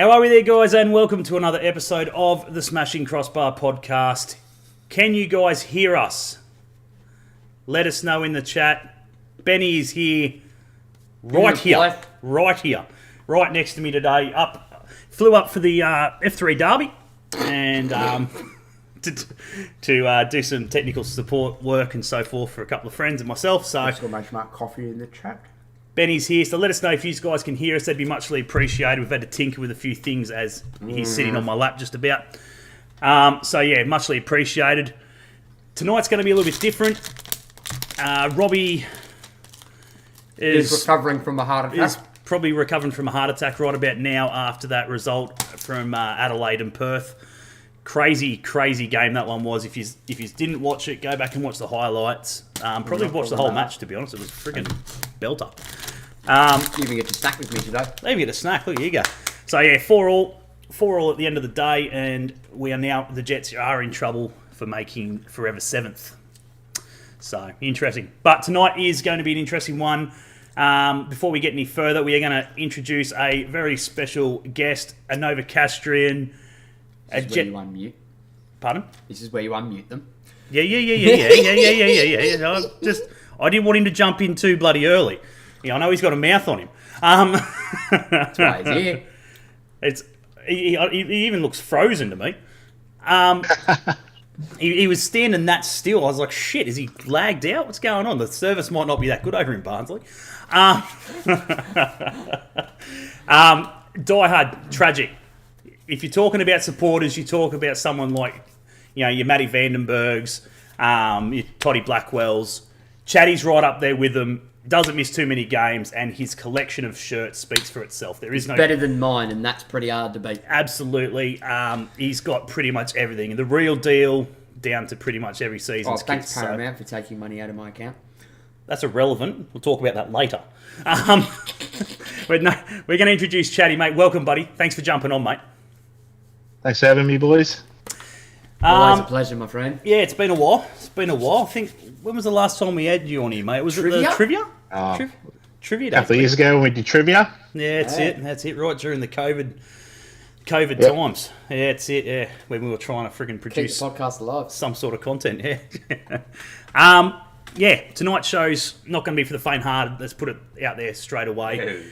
How are we there, guys? And welcome to another episode of the Smashing Crossbar Podcast. Can you guys hear us? Let us know in the chat. Benny is here, right next to me today. Flew up for the F3 Derby and to do some technical support work and so forth for a couple of friends and myself. So just gonna make Mark coffee in the chat. Benny's here, so let us know if you guys can hear us. That'd be muchly appreciated. We've had to tinker with a few things as he's sitting on my lap just about. So yeah, muchly appreciated. Tonight's going to be a little bit different. Robbie is recovering from a heart attack. Is probably recovering from a heart attack right about now after that result from Adelaide and Perth. Crazy game that one was. If you didn't watch it, go back and watch the highlights. Probably watch the whole match, to be honest. It was a friggin' belter. You even get to snack with me today. Maybe get a snack. Look, here you go. So yeah, 4-4 at the end of the day, and we are now, the Jets are in trouble for making forever 7th. So interesting. But tonight is going to be an interesting one. Before we get any further, we are going to introduce a very special guest, a Novocastrian. This is where you unmute. Pardon? This is where you unmute them. Yeah. I didn't want him to jump in too bloody early. Yeah, I know he's got a mouth on him. That's why he's here. He even looks frozen to me. He was standing that still. I was like, shit, is he lagged out? What's going on? The service might not be that good over in Barnsley. Die Hard, tragic. If you're talking about supporters, you talk about someone like, your Matty Vandenbergs, your Toddy Blackwells. Chatty's right up there with them. Doesn't miss too many games, and his collection of shirts speaks for itself. There is no better than mine, and that's pretty hard to beat. Absolutely, he's got pretty much everything. The real deal, down to pretty much every season's thanks kits, Paramount for taking money out of my account. That's irrelevant. We'll talk about that later. We're going to introduce Chatty, mate. Welcome, buddy. Thanks for jumping on, mate. Thanks for having me, boys. Always a pleasure, my friend. Yeah, it's been a while. I think, when was the last time we had you on here, mate? Was it the trivia? Trivia day. A couple of years ago when we did trivia. Yeah, that's it. Right during the COVID times. Yeah, that's it. Yeah, when we were trying to friggin' produce keep the podcast alive, some sort of content. Yeah. Yeah. Tonight's show's not going to be for the faint-hearted. Let's put it out there straight away.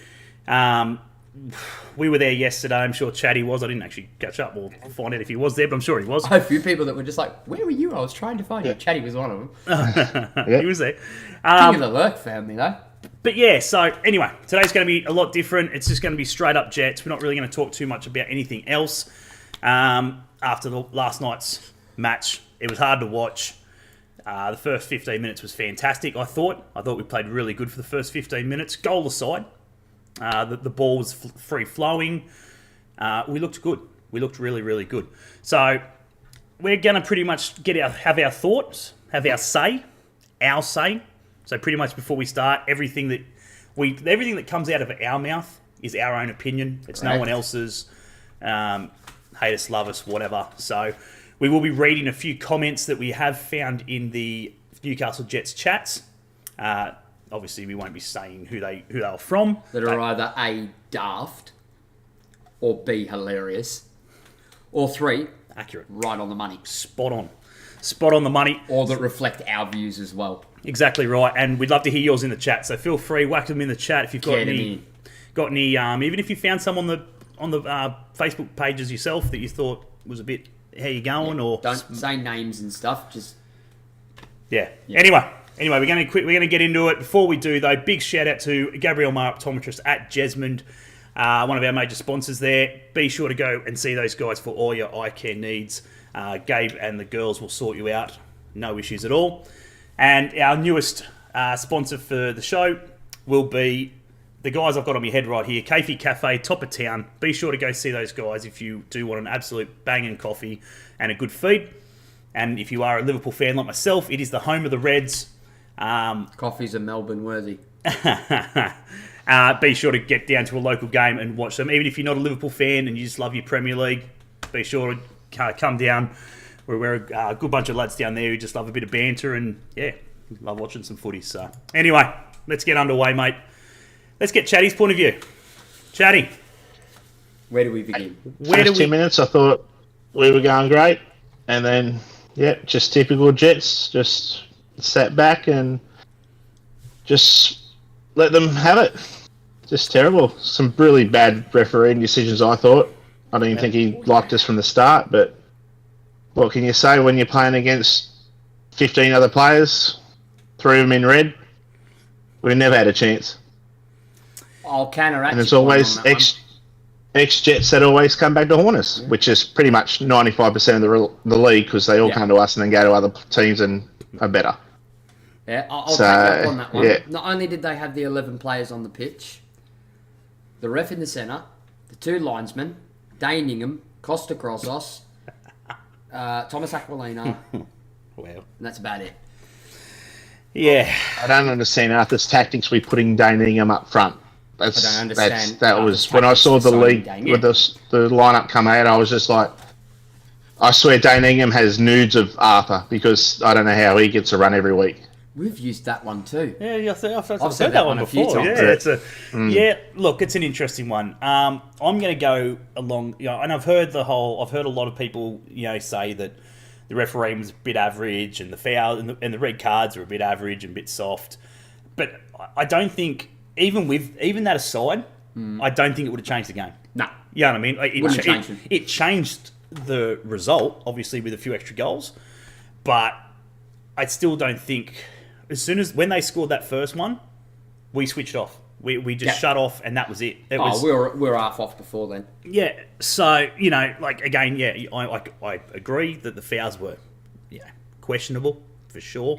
We were there yesterday. I'm sure Chatty was. I didn't actually catch up or find out if he was there, but I'm sure he was. I had a few people that were just like, "Where were you?" I was trying to find you. Chatty was one of them. He was there. King of the Lurk family, though. But yeah, so anyway, today's going to be a lot different. It's just going to be straight up Jets. We're not really going to talk too much about anything else. After the last night's match, it was hard to watch. The first 15 minutes was fantastic, I thought. We played really good for the first 15 minutes. Goal aside, the ball was free-flowing. We looked good. We looked really, really good. So we're going to pretty much have our thoughts, have our say. So pretty much before we start, everything that comes out of our mouth is our own opinion. It's no one else's. Hate us, love us, whatever. So we will be reading a few comments that we have found in the Newcastle Jets chats. Obviously, we won't be saying who they are from. That are either A, daft, or B, hilarious, or 3, accurate, right on the money, spot on the money, or that reflect our views as well. Exactly right, and we'd love to hear yours in the chat. So feel free, whack them in the chat if you've got any. Even if you found some on the Facebook pages yourself that you thought was a bit how you going, or don't say names and stuff. Just Anyway, we're going to get into it. Before we do, though, big shout out to Gabrielle Mar Optometrist at Jesmond, one of our major sponsors there. Be sure to go and see those guys for all your eye care needs. Gabe and the girls will sort you out. No issues at all. And our newest sponsor for the show will be the guys I've got on my head right here, Kafi Cafe, top of town. Be sure to go see those guys if you do want an absolute banging coffee and a good feed. And if you are a Liverpool fan like myself, it is the home of the Reds. Coffees are Melbourne worthy. Be sure to get down to a local game and watch them. Even if you're not a Liverpool fan and you just love your Premier League, be sure to come down. We're a good bunch of lads down there who just love a bit of banter and, love watching some footy. So, anyway, let's get underway, mate. Let's get Chatty's point of view. Chatty, Where do we begin? First 2 minutes, I thought we were going great. And then, just typical Jets. Just sat back and just let them have it. Just terrible. Some really bad refereeing decisions, I thought. I don't even think he liked us from the start, but what can you say when you're playing against 15 other players, 3 of them in red? We never had a chance. I'll counteract. And it's always ex-Jets that always come back to haunt us, which is pretty much 95% of the league, because they all come to us and then go to other teams and are better. Yeah, I'll take you up on that one. Yeah. Not only did they have the 11 players on the pitch, the ref in the centre, the 2 linesmen, Dane Ingham, Costa Crossos, Thomas Aquilina, Wow. and that's about it. Yeah. I don't understand Arthur's tactics with putting Dane Ingham up front. I don't understand That Arthur's was when I saw the tactics league for signing with the lineup come out. I was just like, I swear Dane Ingham has nudes of Arthur, because I don't know how he gets a run every week. We've used that one too. Yeah, I've said heard that one a few before. times. Yeah, look, it's an interesting one. I'm going to go along, and I've heard a lot of people, say that the refereeing was a bit average, and the foul and the red cards are a bit average and a bit soft. But I don't think, even that aside, I don't think it would have changed the game. No. You know what I mean? It changed the result, obviously, with a few extra goals, but I still don't think. When they scored that first one, we switched off. We just shut off, and that was it. We were half off before then. Yeah. So again, I agree that the fouls were, questionable for sure.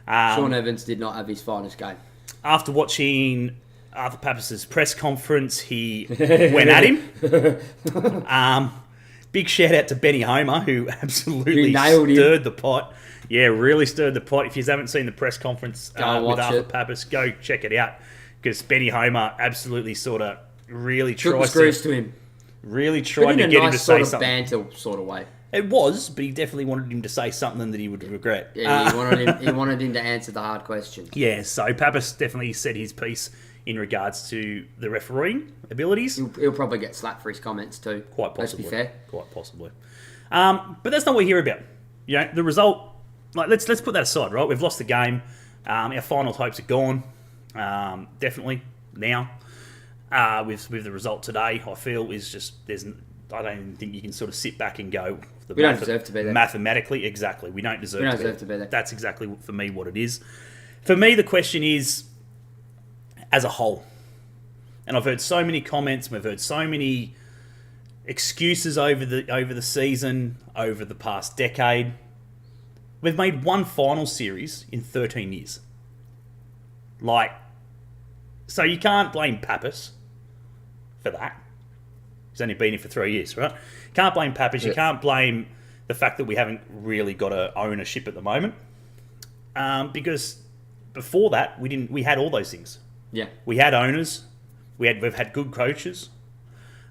Yeah. Sean Evans did not have his finest game. After watching Arthur Pappas's press conference, he went at him. Big shout out to Benny Homer, who absolutely stirred the pot. Yeah, really stirred the pot. If you haven't seen the press conference with Arthur Pappas, go check it out, because Benny Homer absolutely sort of really took tries the screws to him. Really tried to get him to say something. Banter sort of way. It was, but he definitely wanted him to say something that he would regret. Yeah, he wanted him to answer the hard questions. Yeah, so Pappas definitely said his piece in regards to the refereeing abilities. He'll probably get slapped for his comments too. Quite possibly. Let's be fair. Quite possibly. But that's not what we hear about. The result. Let's put that aside, right? We've lost the game. Our final hopes are gone. Definitely now. With the result today, I feel is just I don't even think you can sort of sit back and go. We don't deserve to be there. Mathematically, exactly. We don't deserve to be there. That's exactly for me what it is. For me, the question is, as a whole, and I've heard so many comments, we've heard so many excuses over the season, over the past decade. We've made one final series in 13 years. So you can't blame Pappas for that. He's only been here for 3 years, right? Can't blame Pappas. You can't blame the fact that we haven't really got a ownership at the moment, because before that we had all those things. Yeah, we had owners. We've had good coaches.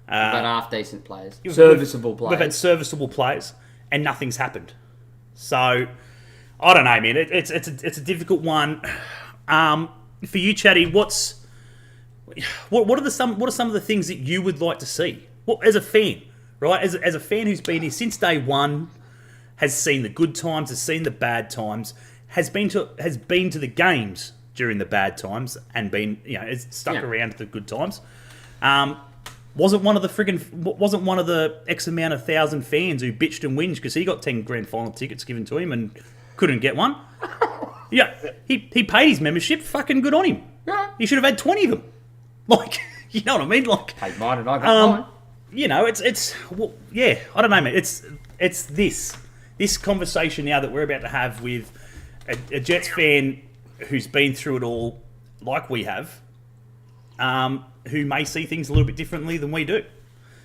We've had half decent players, serviceable players. We've had serviceable players, and nothing's happened. So I don't know, man. It's a difficult one. For you, Chatty, what are some of the things that you would like to see? As a fan, right? As a fan who's been here since day one, has seen the good times, has seen the bad times, has been to the games during the bad times, and been is stuck around to the good times. Wasn't one of the X amount of thousand fans who bitched and whinged because he got 10 grand final tickets given to him and couldn't get one. Yeah, he paid his membership. Fucking good on him. Yeah. He should have had 20 of them. You know what I mean? Paid mine and I got mine. I don't know, mate. It's this conversation now that we're about to have with a Jets fan who's been through it all, like we have, who may see things a little bit differently than we do.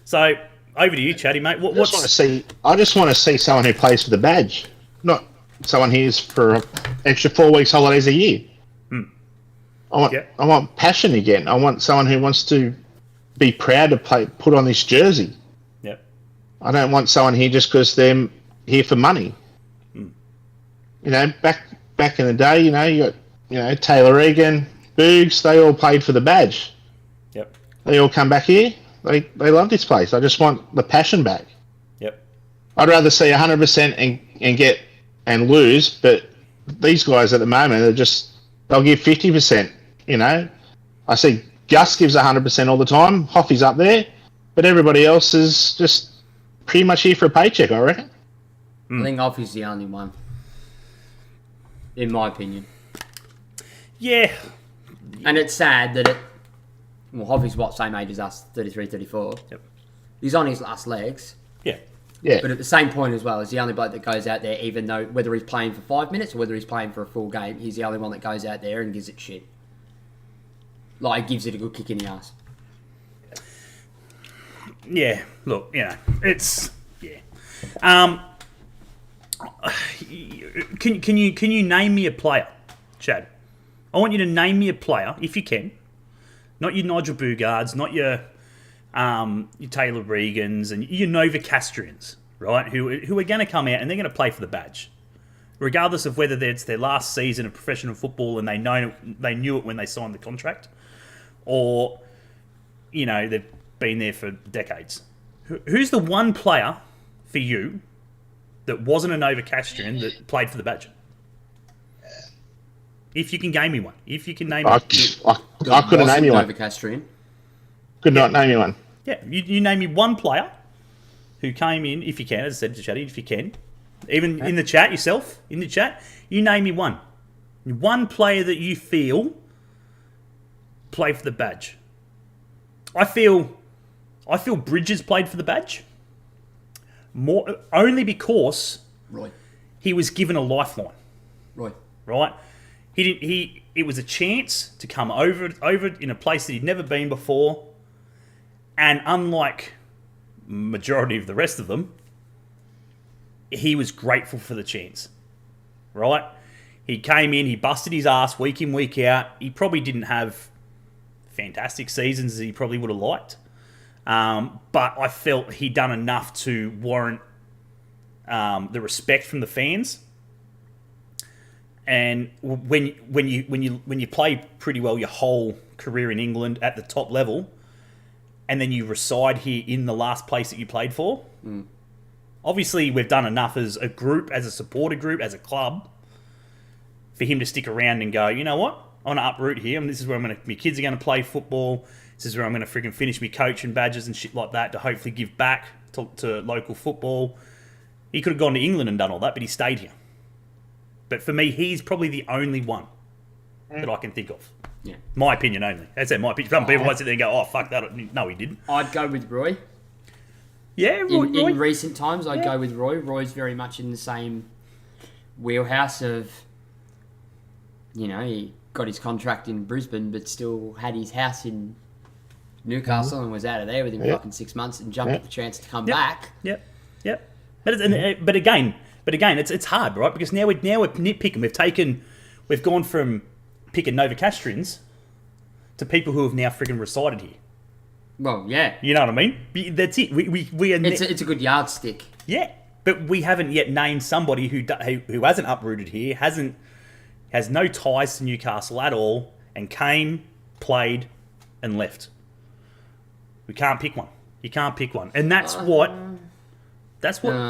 So over to you, Chatty, mate. I just want to see someone who plays for the badge, not someone here's for extra 4 weeks holidays a year. I want passion again. I want someone who wants to be proud to put on this jersey. Yep. I don't want someone here just because they're here for money. Back in the day, you got Taylor Egan, Boogs, they all paid for the badge. Yep. They all come back here. They love this place. I just want the passion back. Yep. I'd rather see 100% and get and lose, but these guys at the moment are just, they'll give 50%. You know, I see Gus gives 100% all the time. Hoffy's up there, but everybody else is just pretty much here for a paycheck, I reckon. I think Hoffy's the only one, in my opinion. Yeah. And it's sad that Hoffy's same age as us, 33, 34. Yep. He's on his last legs. Yeah. Yeah. But at the same point as well, he's the only bloke that goes out there, even though whether he's playing for 5 minutes or whether he's playing for a full game, he's the only one that goes out there and gives it shit. Like, gives it a good kick in the ass. Yeah. Look, it's Can you name me a player, Chad? I want you to name me a player, if you can. Not your Nigel Boogards, not your Taylor Regans and your Novocastrians, right? Who are going to come out and they're going to play for the badge, regardless of whether it's their last season of professional football and they knew it when they signed the contract, or they've been there for decades. Who's the one player for you that wasn't a Novocastrian that played for the badge? If you can name me one. If you can name me. I couldn't name you one. Novocastrian. Could not name you one. Yeah, you name me one player who came in, if you can, as I said to Chatty, if you can. Even in the chat yourself, in the chat, you name me one. One player that you feel played for the badge. I feel Bridges played for the badge. Only because Roy. he was given a lifeline. Roy. Right? It was a chance to come over in a place that he'd never been before, and unlike majority of the rest of them, he was grateful for the chance. Right? He came in, he busted his ass week in, week out. He probably didn't have fantastic seasons as he probably would have liked. But I felt he'd done enough to warrant the respect from the fans. And when you play pretty well your whole career in England at the top level, and then you reside here in the last place that you played for, obviously we've done enough as a group, as a supporter group, as a club, for him to stick around and go, you know what, I want to uproot here, and this is where my kids are going to play football. This is where I'm going to freaking finish my coaching badges and shit like that to hopefully give back to local football. He could have gone to England and done all that, but he stayed here. But for me, he's probably the only one that I can think of. Yeah. My opinion only. As I said, my opinion. Some people might sit there and go, oh, fuck that. No, he didn't. I'd go with Roy. Yeah, Roy. In recent times, I'd go with Roy. Roy's very much in the same wheelhouse of, he got his contract in Brisbane, but still had his house in Newcastle and was out of there within fucking 6 months and jumped at the chance to come back. Yep. But again, it's hard, right? Because now we're nitpicking. We've gone from picking Novocastrians to people who have now friggin' resided here. Well, yeah. You know what I mean? That's it. We are. It's a good yardstick. Yeah, but we haven't yet named somebody who hasn't uprooted here, has no ties to Newcastle at all, and came, played, and left. We can't pick one. You can't pick one, and that's what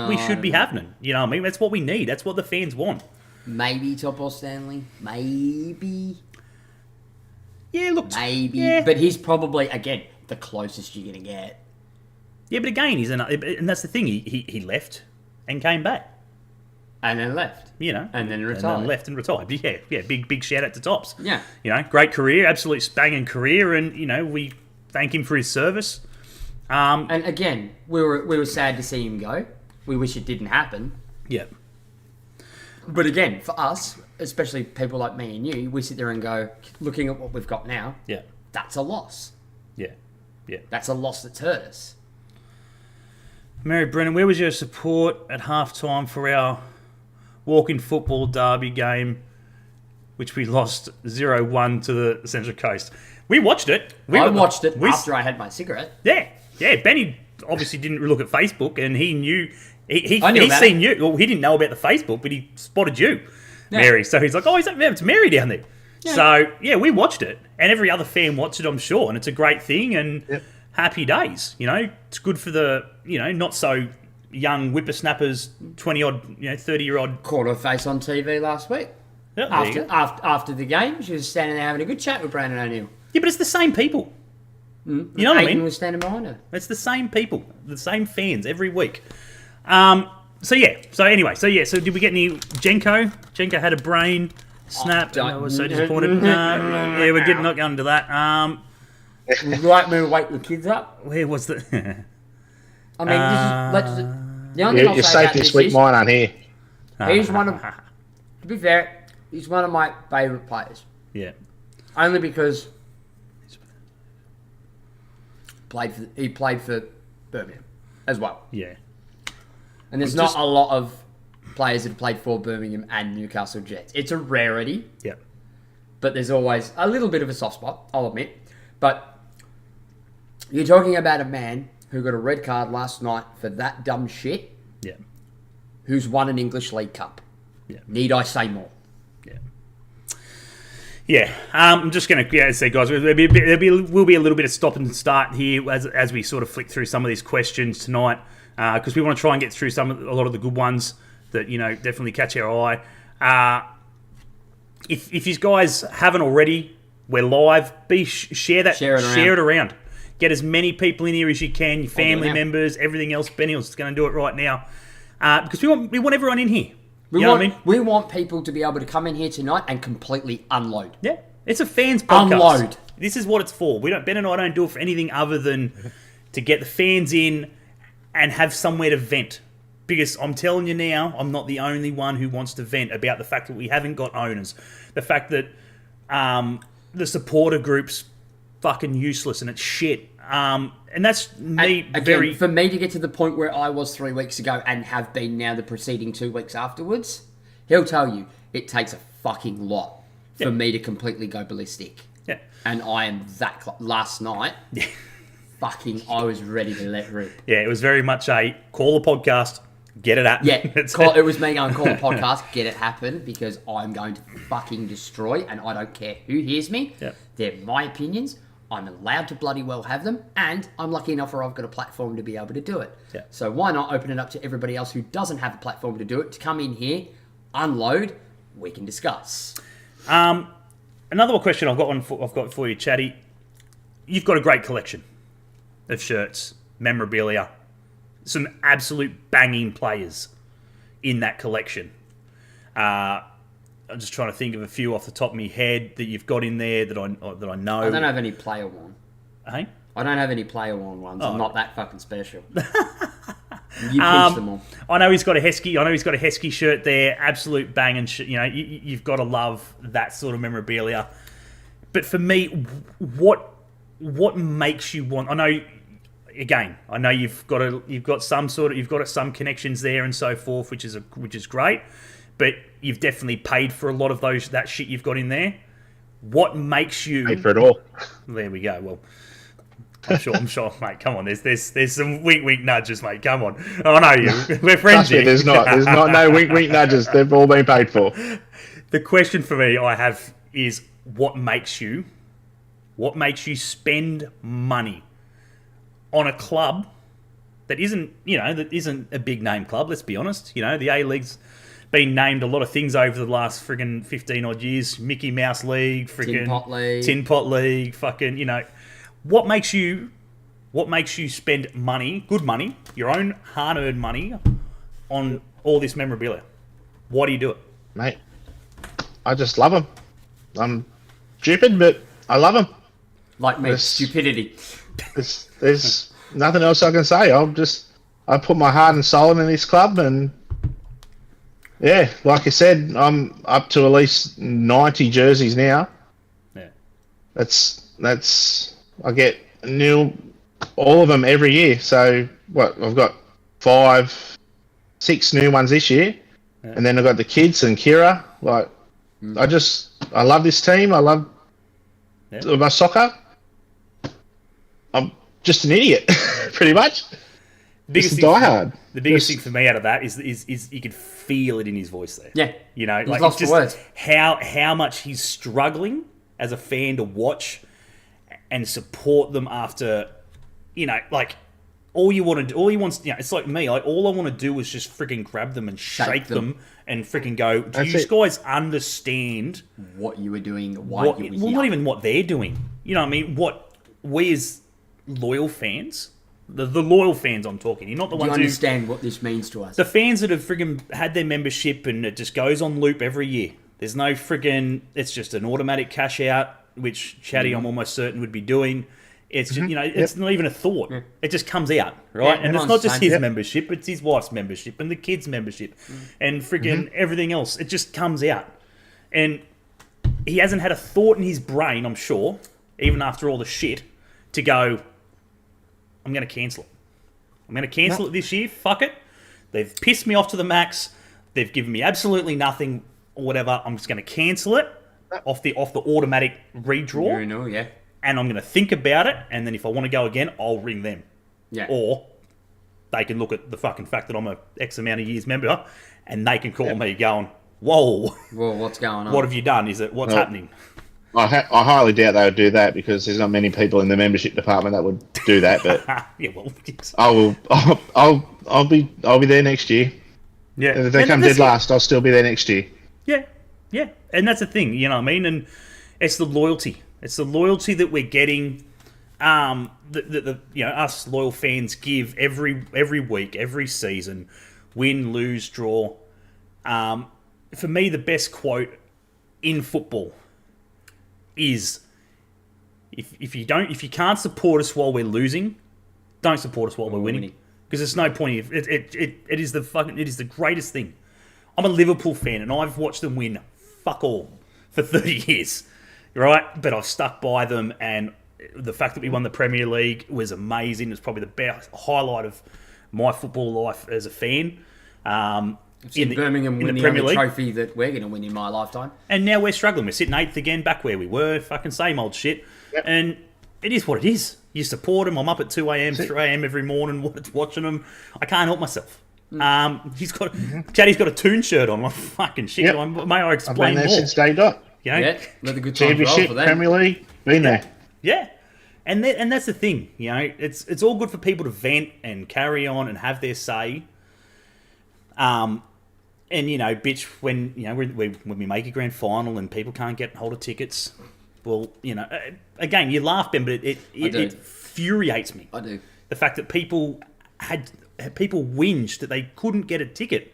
we should be having. You know what I mean? That's what we need. That's what the fans want. Maybe Topol Stanley. Maybe. Yeah, look. Maybe. Yeah. But he's probably, again, the closest you're going to get. Yeah, but again, and that's the thing. He left and came back. And then left. And then retired. And then left and retired. Yeah. Big shout out to Tops. Yeah. Great career, absolute banging career, and we thank him for his service. And again, we were sad to see him go. We wish it didn't happen. Yeah. But again, for us, especially people like me and you, we sit there and go, looking at what we've got now, that's a loss. Yeah. That's a loss that's hurt us. Mary Brennan, where was your support at halftime for our walking football derby game, which we lost 0-1 to the Central Coast? We watched it. I watched it after I had my cigarette. Yeah. Benny obviously didn't look at Facebook, and he knew... He's seen you. Well, he didn't know about the Facebook, but he spotted you, Mary. So he's like, oh, it's Mary down there. Yeah. So, we watched it. And every other fan watched it, I'm sure. And it's a great thing. And happy days. It's good for the not so young whippersnappers, 20-odd, 30-year-old. Caught her face on TV last week. Yeah, there you go. After the game, she was standing there having a good chat with Brandon O'Neill. Yeah, but it's the same people. You know what I mean? Was standing behind her. It's the same people, the same fans every week. So did we get any Jenko? Jenko had a brain snap. I was so disappointed. Yeah, we're not going to that. Would you like me to wake the kids up? Where was the? I mean, the only thing I'll You're say safe about this week. Mine aren't here. He's one of, to be fair, he's one of my favourite players. Yeah. Only because he played for Birmingham as well. Yeah. And there's not a lot of players that have played for Birmingham and Newcastle Jets. It's a rarity. Yeah. But there's always a little bit of a soft spot, I'll admit. But you're talking about a man who got a red card last night for that dumb shit. Yeah. Who's won an English League Cup. Yeah. Need I say more? Yeah, I'm just going to say, guys, will be a little bit of stop and start here as we sort of flick through some of these questions tonight, because we want to try and get through a lot of the good ones that definitely catch our eye. If you guys haven't already, we're live. Share it around. Get as many people in here as you can, your family members, everything else. Benny is going to do it right now, because we want everyone in here. We want people to be able to come in here tonight and completely unload. Yeah, it's a fans podcast. Unload. This is what it's for. Ben and I don't do it for anything other than to get the fans in and have somewhere to vent. Because I'm telling you now, I'm not the only one who wants to vent about the fact that we haven't got owners. The fact that the supporter group's fucking useless and it's shit. And that's me. Again, for me to get to the point where I was 3 weeks ago and have been now the preceding 2 weeks afterwards, he'll tell you it takes a fucking lot for me to completely go ballistic. Yeah. And I am that last night. Yeah. Fucking, I was ready to let rip. Yeah, it was very much a call the podcast, get it happen. Yeah, it was me going call the podcast, get it happen, because I'm going to fucking destroy, and I don't care who hears me. Yep. They're my opinions. I'm allowed to bloody well have them, and I'm lucky enough where I've got a platform to be able to do it. Yeah. So why not open it up to everybody else who doesn't have a platform to do it, to come in here, unload, we can discuss. Another question I've got for you, Chatty. You've got a great collection of shirts, memorabilia, some absolute banging players in that collection. I'm just trying to think of a few off the top of my head that you've got in there that I know. I don't have any player worn. Hey? I don't have any player worn ones. Oh. I'm not that fucking special. You pinch them all. I know he's got a Heskey shirt there. Absolute banging shit. You've got to love that sort of memorabilia. But for me, what makes you want? I know you've got some connections there and so forth, which is great. But you've definitely paid for a lot of that shit you've got in there. What makes you Paid for it all? There we go. Well, I'm sure, mate. Come on, there's some wink nudges, mate. Come on, I know you. We're friends here. There's not no wink nudges. They've all been paid for. The question for me I have is what makes you spend money on a club that isn't a big name club. Let's be honest. The A League's been named a lot of things over the last friggin' 15 odd years. Mickey Mouse League, friggin' Tin Pot League, fucking, what makes you spend money, good money, your own hard-earned money on all this memorabilia? Why do you do it? Mate, I just love them. I'm stupid, but I love them. Like me, stupidity. There's nothing else I can say. I put my heart and soul in this club, and yeah, like I said, I'm up to at least 90 jerseys now. Yeah. That's I get all of them every year. So I've got 5, 6 new ones this year, and then I've got the kids and Kira. I love this team. I love my soccer. I'm just an idiot, pretty much. Just diehard. The biggest thing for me out of that is you could feel it in his voice there. Yeah. Like lost just the words. how much he's struggling as a fan to watch and support them after like all he wants, it's like me. All I want to do is just freaking grab them and shake them and freaking go. Do you guys understand what you were doing? Why you were here? Well, not even what they're doing. You know what I mean? What we as loyal fans, the loyal fans I'm talking. You're not the ones who understand what this means to us. The fans that have friggin' had their membership and it just goes on loop every year. There's no friggin'. It's just an automatic cash out, which Chatty I'm almost certain would be doing. It's just, it's not even a thought. Yeah. It just comes out, right? And it's not just his membership; it's his wife's membership and the kids' membership, and friggin' everything else. It just comes out, and he hasn't had a thought in his brain, I'm sure, even after all the shit, to go, I'm going to cancel it. I'm going to cancel it this year. Fuck it. They've pissed me off to the max. They've given me absolutely nothing or whatever. I'm just going to cancel it off the automatic redraw. And I'm going to think about it, and then if I want to go again, I'll ring them. Yeah. Or they can look at the fucking fact that I'm a X amount of years member, and they can call me going, whoa. Well, what's going on? What have you done? What's happening? I highly doubt they would do that because there's not many people in the membership department that would do that. But yeah, well, yes. I'll be there next year. Yeah. If they come dead last, I'll still be there next year. Yeah, yeah, and that's the thing, you know what I mean? And it's the loyalty. It's the loyalty that we're getting. Us loyal fans give every week, every season, win, lose, draw. For me, the best quote in football is if you can't support us while we're losing, don't support us while we're winning. Because there's no point. It is the greatest thing. I'm a Liverpool fan and I've watched them win fuck all for 30 years, right? But I've stuck by them, and the fact that we won the Premier League was amazing. It's probably the best highlight of my football life as a fan. Birmingham win the Premier League trophy that we're going to win in my lifetime. And now we're struggling. We're sitting 8th again, back where we were. Fucking same old shit. Yep. And it is what it is. You support them. I'm up at 2 a.m., 3 a.m. every morning watching them. I can't help myself. Chatty's got a Toon shirt on. I'm fucking shit. Yep. May I explain more? I've been there since day dot. You know? Yeah, let the good times roll Championship, for them. Premier League, been there. Yeah. And that's the thing, you know. It's all good for people to vent and carry on and have their say. And bitch when we make a grand final and people can't get hold of tickets. Well, again, you laugh, Ben, but it infuriates me. I do. The fact that people whinged that they couldn't get a ticket.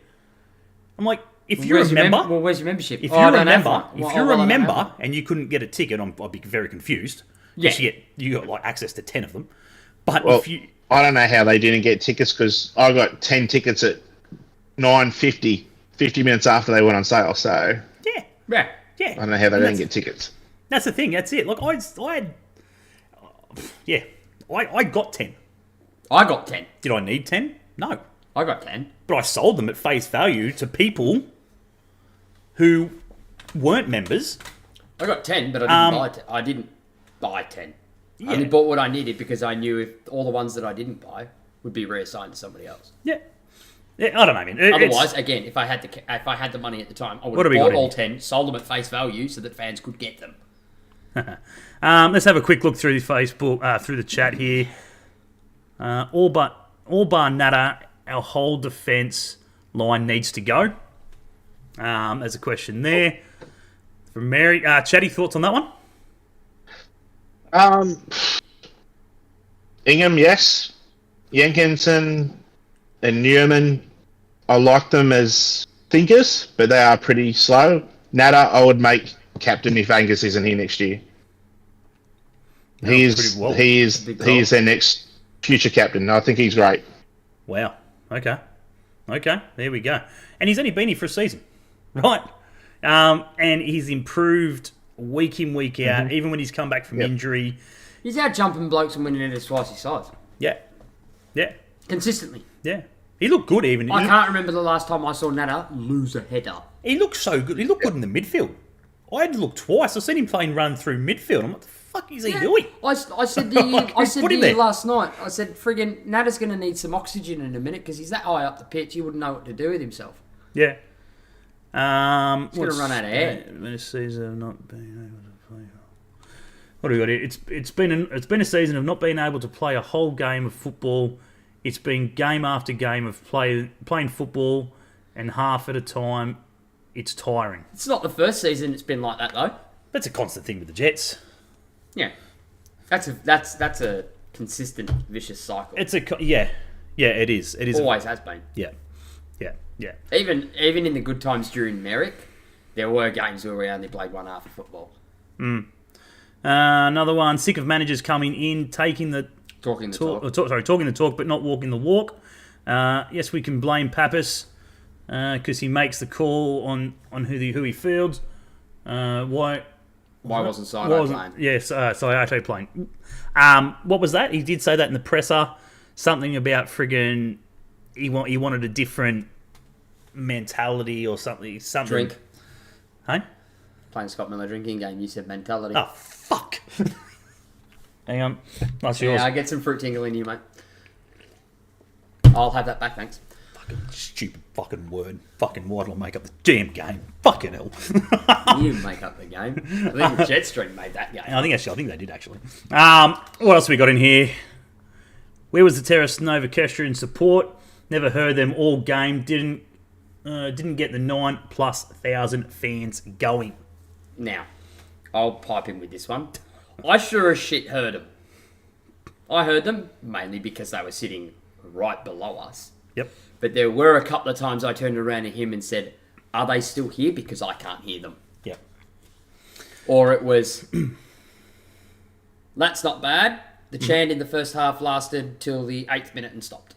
I'm like, if you're a member, where's your membership? If you're a member and you couldn't get a ticket, I'd be very confused. Yeah, you got like access to 10 of them. But I don't know how they didn't get tickets because I got 10 tickets at 9:50, 50 minutes after they went on sale. So yeah. I don't know how they didn't get tickets. That's the thing. That's it. Look, I got 10. I got 10. Did I need 10? No. I got 10. But I sold them at face value to people who weren't members. I got 10, but I didn't buy 10. I only bought what I needed because I knew if all the ones that I didn't buy would be reassigned to somebody else. Yeah. I don't know, man. Otherwise, again, if I had the money at the time, I would have bought all 10, sold them at face value so that fans could get them. Let's have a quick look through the Facebook, through the chat here. All bar Nada, our whole defence line needs to go. There's a question there from Mary. Chatty, thoughts on that one? Ingham, yes. Jenkinson and Newman, I like them as thinkers, but they are pretty slow. Nada, I would make captain if Angus isn't here next year. He is their next future captain. I think he's great. Wow. Okay. There we go. And he's only been here for a season, right? And he's improved week in, week out, even when he's come back from injury. He's out jumping blokes and winning it at twice his size. Yeah. Consistently. Yeah. He looked good even. I can't remember the last time I saw Nada lose a header. He looked so good. He looked good in the midfield. I had to look twice. I've seen him playing run through midfield. I'm like, what the fuck is he doing? I said to you last night, I said, friggin' Nada's going to need some oxygen in a minute because he's that high up the pitch, he wouldn't know what to do with himself. Yeah. He's going to run out of air. This season not being able to play. What do we got here? It's been a season of not being able to play a whole game of football. It's been game after game of playing football, and half at a time. It's tiring. It's not the first season it's been like that, though. That's a constant thing with the Jets. Yeah. That's a consistent, vicious cycle. It is. It is. Always has been. Yeah. Even in the good times during Merrick, there were games where we only played one half of football. Another one. Sick of managers coming in, talking the talk, but not walking the walk. Yes, we can blame Pappas because he makes the call on who he fields. Why wasn't Saito playing? Yes, Saito playing. What was that? He did say that in the presser. Something about friggin' he wanted a different mentality or something. Drink. Hey? Playing Scott Miller drinking game, you said mentality. Oh, fuck. Hang on. That's yours. Yeah, I get some fruit tingle in you, mate. I'll have that back, thanks. Fucking stupid fucking word. Fucking why'll make up the damn game? Fucking hell. You make up the game. I think the Jetstream made that game. I think they did actually. What else have we got in here? Where was the Terrace Nova Kestra in support? Never heard them all game. Didn't get the 9,000+ fans going. Now, I'll pipe in with this one. I sure as shit heard them. I heard them mainly because they were sitting right below us. Yep. But there were a couple of times I turned around to him and said, "Are they still here? Because I can't hear them." Yep. Or it was, "That's not bad." The chant in the first half lasted till the 8th minute and stopped.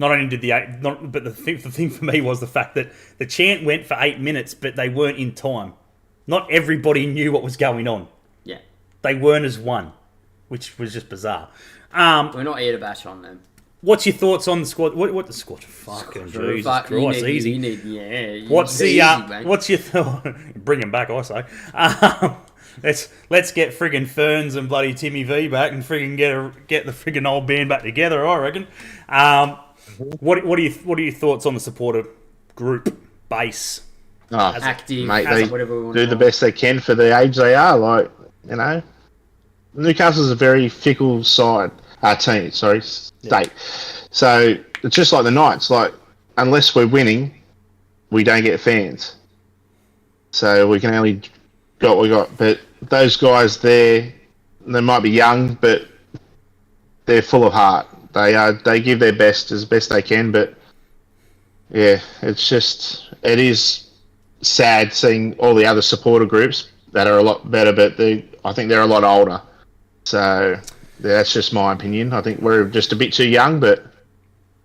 Not only did but the thing for me was the fact that the chant went for 8 minutes, but they weren't in time. Not everybody knew what was going on. Yeah. They weren't as one, which was just bizarre. We're not here to bash on them. What's your thoughts on the squad? What the squad? Fucking Jesus Christ, easy. What's your thought? Bring him back, I say. Let's get friggin' Ferns and bloody Timmy V back and friggin' get the friggin' old band back together, I reckon. What are your thoughts on the supporter group base? Active, mate, they whatever we want do the best they can for the age they are. Like, you know, Newcastle's a very fickle state. So it's just like the Knights. Like, unless we're winning, we don't get fans. So we can only got what we got. But those guys there, they might be young, but they're full of heart. They give their best as best they can. But yeah, it is sad seeing all the other supporter groups that are a lot better, but I think they're a lot older. So that's just my opinion. I think we're just a bit too young, but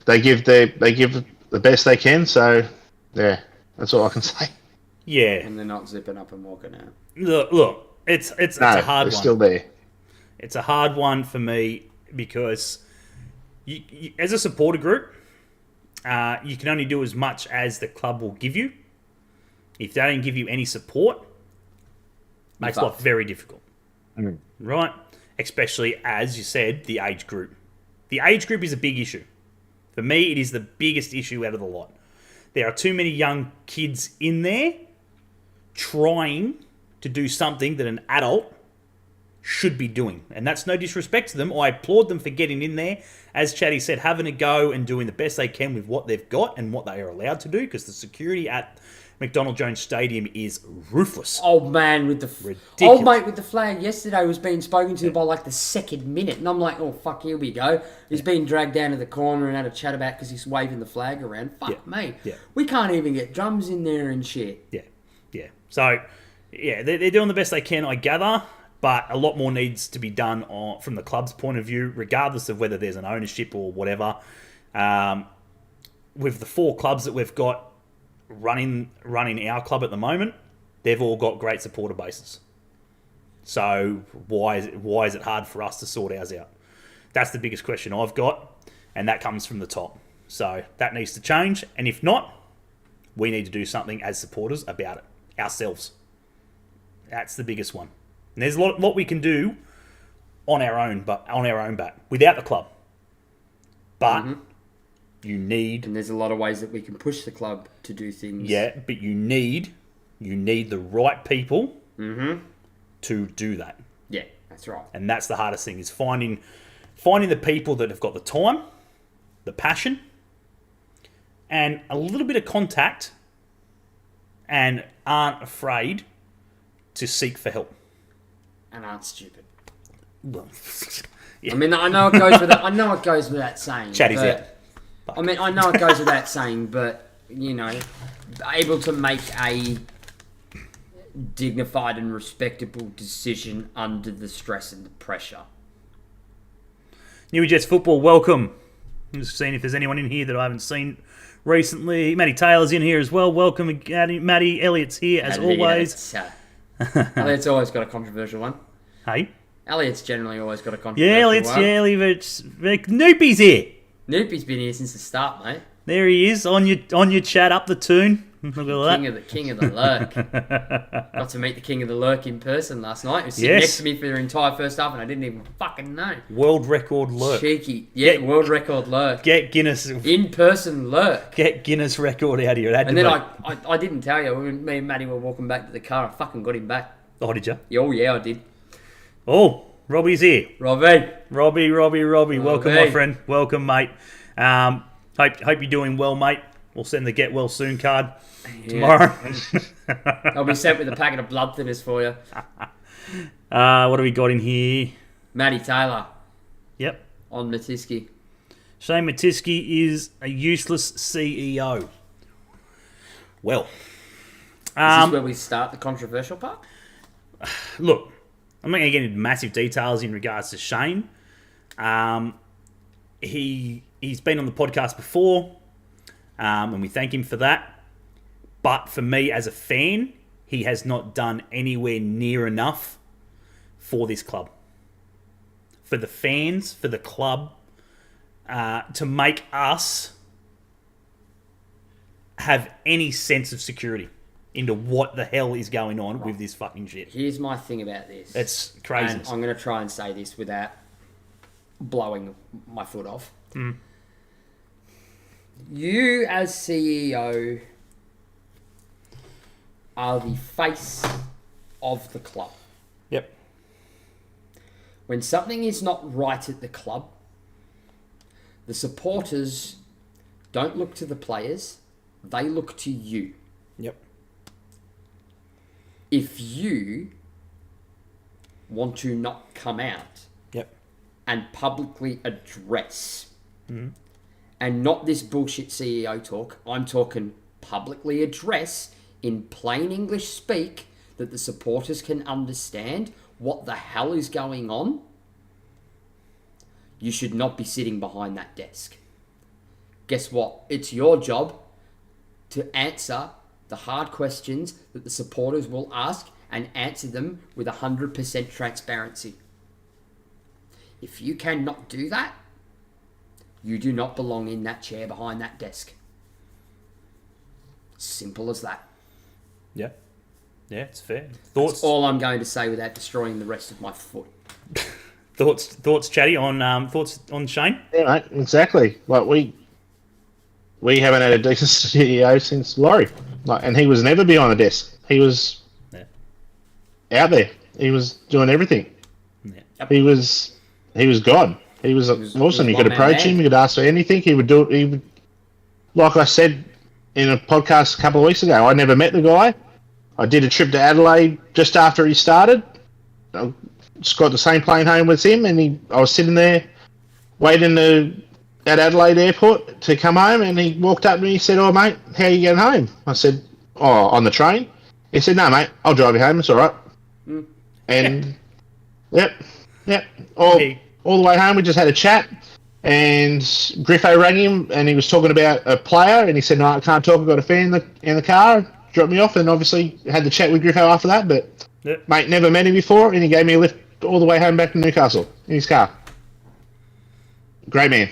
they give the best they can. So yeah, that's all I can say. Yeah, and they're not zipping up and walking out. Look, it's a hard one. Still there. It's a hard one for me because you as a supporter group, you can only do as much as the club will give you. If they don't give you any support, makes life very difficult. Right? Especially, as you said, the age group. The age group is a big issue. For me, it is the biggest issue out of the lot. There are too many young kids in there trying to do something that an adult should be doing. And that's no disrespect to them. I applaud them for getting in there. As Chatty said, having a go and doing the best they can with what they've got and what they are allowed to do, because the security at McDonald Jones Stadium is ruthless. Old man with the old mate with the flag yesterday was being spoken to by like the second minute, and I'm like, oh fuck, here we go. He's being dragged down to the corner and had a chat about because he's waving the flag around. Fuck mate, we can't even get drums in there and shit. Yeah. So they're doing the best they can, I gather, but a lot more needs to be done from the club's point of view, regardless of whether there's an ownership or whatever. With the 4 clubs that we've got running our club at the moment, they've all got great supporter bases. So why is it hard for us to sort ours out? That's the biggest question I've got, and that comes from the top. So that needs to change, and if not, we need to do something as supporters about it ourselves. That's the biggest one. And there's a lot we can do on our own back without the club. But you need, and there's a lot of ways that we can push the club to do things. Yeah, but you need the right people to do that. Yeah, that's right. And that's the hardest thing, is finding the people that have got the time, the passion, and a little bit of contact, and aren't afraid to seek for help. And aren't stupid. Well, yeah. I mean, I know it goes with that. I know it goes without saying. Chatty's out. I mean, I know it goes without saying, but you know, able to make a dignified and respectable decision under the stress and the pressure. Newey Jets football, welcome. I'm just seeing if there's anyone in here that I haven't seen recently. Matty Taylor's in here as well. Welcome, Matty. Elliot's here as always. Elliot's always got a controversial one. Hey? Elliot's generally always got a controversial one. Yeah, Elliot's Noopy's here. Noopy's been here since the start, mate. There he is, on your chat, up the tune. Look at that. King of the lurk. Got to meet the king of the lurk in person last night. He was sitting next to me for the entire first half, and I didn't even fucking know. World record lurk. Cheeky. Yeah, world record lurk. Get Guinness. In-person lurk. Get Guinness record out here. And then I didn't tell you, when me and Matty were walking back to the car, I fucking got him back. Oh, did you? Oh, yeah, I did. Oh, Robbie's here. Robbie. Welcome, my friend. Welcome, mate. Hope you're doing well, mate. We'll send the get well soon card tomorrow. I'll be sent with a packet of blood thinners for you. What have we got in here? Matty Taylor. Yep. On Matisky. Shane Matisky is a useless CEO. Well. Is this where we start the controversial part? Look, I'm not going to get into massive details in regards to Shane. He's been on the podcast before, and we thank him for that. But for me, as a fan, he has not done anywhere near enough for this club. For the fans, for the club, to make us have any sense of security into what the hell is going on with this fucking shit. Here's my thing about this. It's crazy. And I'm going to try and say this without blowing my foot off. Mm. You, as CEO, are the face of the club. Yep. When something is not right at the club, the supporters don't look to the players, they look to you. Yep. If you want to not come out and publicly address, and not this bullshit CEO talk, I'm talking publicly address in plain English speak that the supporters can understand what the hell is going on, you should not be sitting behind that desk. Guess what? It's your job to answer the hard questions that the supporters will ask and answer them with 100% transparency. If you cannot do that, you do not belong in that chair behind that desk. Simple as that. Yeah. Yeah, it's fair. Thoughts? That's all I'm going to say without destroying the rest of my foot. Thoughts, Chatty, on Shane? Yeah, mate, exactly. Like we haven't had a decent CEO since Laurie, and he was never behind a desk. He was out there. He was doing everything. Yeah. Yep. He was God. He was awesome. You could approach him. You could ask for anything. He would do it. He would, like I said in a podcast a couple of weeks ago, I never met the guy. I did a trip to Adelaide just after he started. I just got the same plane home with him, and I was sitting there waiting at Adelaide Airport to come home, and he walked up to me. He said, "Oh, mate, how are you getting home?" I said, "Oh, on the train." He said, "No, mate, I'll drive you home. It's all right." And yep, all the way home, we just had a chat, and Griffo rang him, and he was talking about a player, and he said, "No, I can't talk. I've got a fan in the car." Dropped me off, and obviously had the chat with Griffo after that. But mate, never met him before, and he gave me a lift all the way home back to Newcastle in his car. Great man.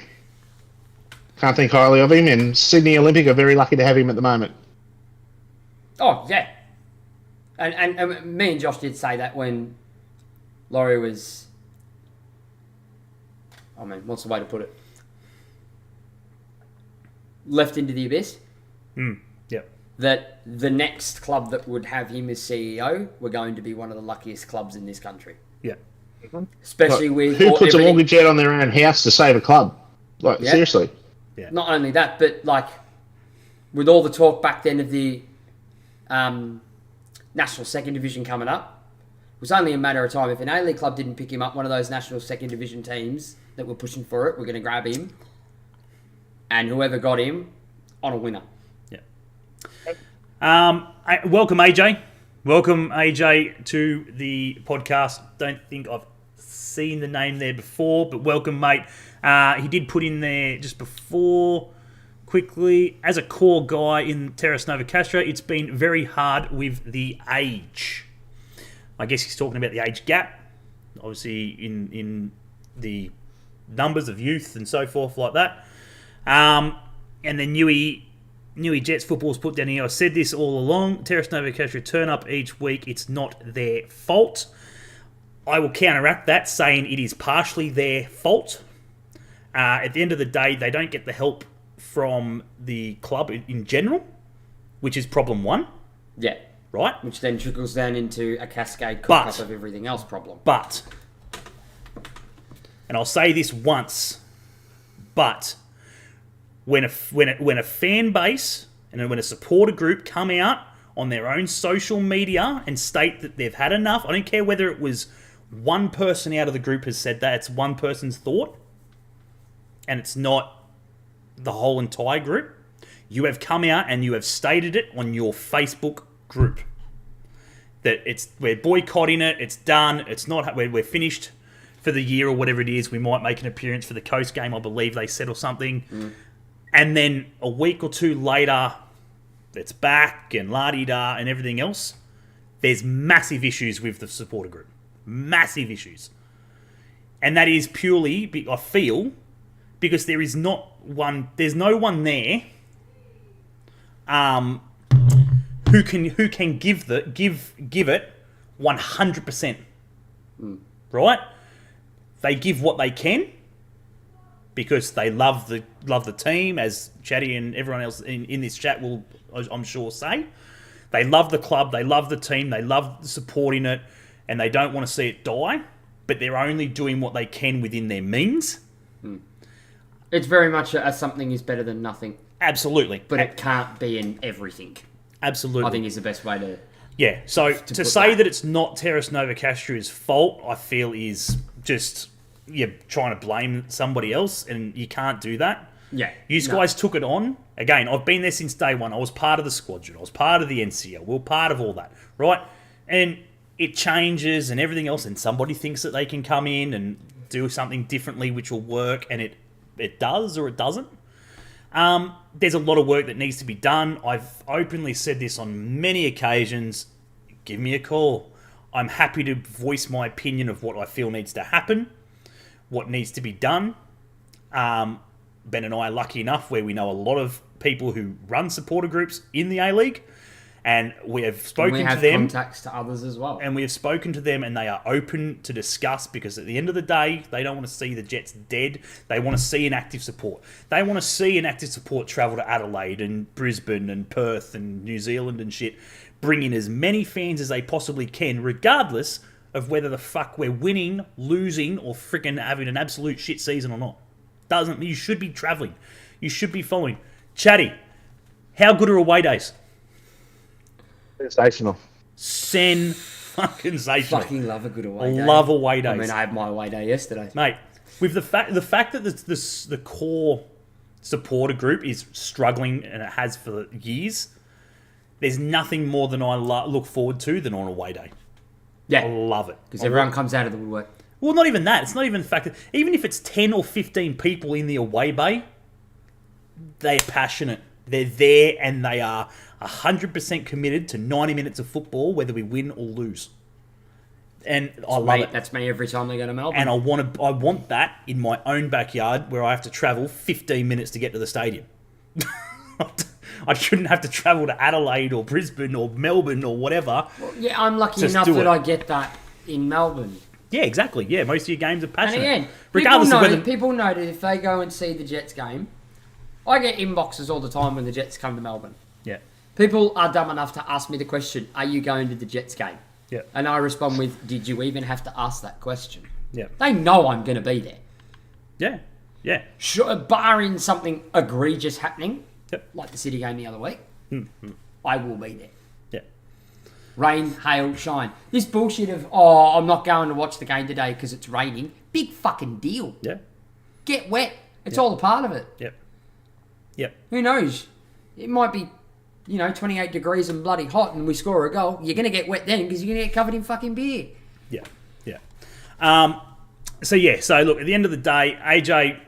Can't think highly of him, and Sydney Olympic are very lucky to have him at the moment. Oh, yeah. And me and Josh did say that when Laurie was... I mean, what's the way to put it? Left into the abyss. Yep. that the next club that would have him as CEO were going to be one of the luckiest clubs in this country. Yeah. Especially with... Who puts a mortgage out on their own house to save a club? Like, seriously. Yeah. Not only that, but like with all the talk back then of the National Second Division coming up, it was only a matter of time. If an A-League club didn't pick him up, one of those National Second Division teams that were pushing for it were going to grab him, and whoever got him, on a winner. Yeah. Welcome, AJ. Welcome, AJ, to the podcast. Don't think I've seen the name there before, but welcome, mate. He did put in there just before, quickly, as a core guy in Terrace Nova Castro, it's been very hard with the age. I guess he's talking about the age gap, obviously in the numbers of youth and so forth like that. And then Newey Jets football's put down here. I said this all along. Terrace Nova Castro turn up each week. It's not their fault. I will counteract that, saying it is partially their fault. At the end of the day, they don't get the help from the club in general, which is problem one. Yeah. Right? Which then trickles down into a cascade cook-up of everything else problem. But, and I'll say this once, but when a fan base and when a supporter group come out on their own social media and state that they've had enough, I don't care whether it was one person out of the group has said that, it's one person's thought, and it's not the whole entire group. You have come out and you have stated it on your Facebook group that we're boycotting it, it's done, it's not, we're finished for the year or whatever it is. We might make an appearance for the Coast game, I believe they said, or something. And then a week or two later, it's back and la-di-da and everything else. There's massive issues with the supporter group. Massive issues. And that is purely, I feel, because there's no one there who can give it 100%. Right? They give what they can because they love the team, as Chatty and everyone else in this chat will, I'm sure, say. They love the club, they love the team, they love supporting it, and they don't want to see it die, but they're only doing what they can within their means. It's very much something is better than nothing. Absolutely. But it can't be in everything. Absolutely. I think is the best way to... Yeah, so to say that it's not Terrace Nova Castro's fault, I feel is just you're trying to blame somebody else, and you can't do that. Yeah. You guys took it on. Again, I've been there since day one. I was part of the squadron. I was part of the NCL. We were part of all that, right? And it changes and everything else, and somebody thinks that they can come in and do something differently which will work, and it does or it doesn't. There's a lot of work that needs to be done. I've openly said this on many occasions. Give me a call. I'm happy to voice my opinion of what I feel needs to happen, what needs to be done. Ben and I are lucky enough where we know a lot of people who run supporter groups in the A-League, and we have spoken to them. We have contacts to others as well. And we have spoken to them, and they are open to discuss, because at the end of the day, they don't want to see the Jets dead. They want to see an active support. They want to see an active support travel to Adelaide and Brisbane and Perth and New Zealand and shit, bring in as many fans as they possibly can, regardless of whether the fuck we're winning, losing, or freaking having an absolute shit season or not. You should be travelling. You should be following. Chatty, how good are away days? Sensational. Fucking sensational. Fucking love a good away day. Love away days. I mean, I had my away day yesterday. Mate, with the fact that the core supporter group is struggling, and it has for years, there's nothing more than I look forward to than on away day. Yeah. I love it. Because everyone comes out of the woodwork. Well, not even that. It's not even the fact that... Even if it's 10 or 15 people in the away bay, they're passionate. They're there, and they are 100% committed to 90 minutes of football, whether we win or lose. And I love it. That's me every time they go to Melbourne. And I want that in my own backyard, where I have to travel 15 minutes to get to the stadium. I shouldn't have to travel to Adelaide or Brisbane or Melbourne or whatever. Well, yeah, I'm lucky enough that I get that in Melbourne. Yeah, exactly. Yeah, most of your games are passionate. And again, people know that if they go and see the Jets game, I get inboxes all the time when the Jets come to Melbourne. Yeah. People are dumb enough to ask me the question, are you going to the Jets game? Yeah. And I respond with, did you even have to ask that question? Yeah. They know I'm going to be there. Yeah. Yeah. Sure, barring something egregious happening, Yep. like the City game the other week, I will be there. Yeah. Rain, hail, shine. This bullshit of, I'm not going to watch the game today because it's raining. Big fucking deal. Yeah. Get wet. It's all a part of it. Yep. Yep. Who knows? It might be, 28 degrees and bloody hot and we score a goal. You're going to get wet then because you're going to get covered in fucking beer. Yeah. Yeah. So look, at the end of the day, AJ,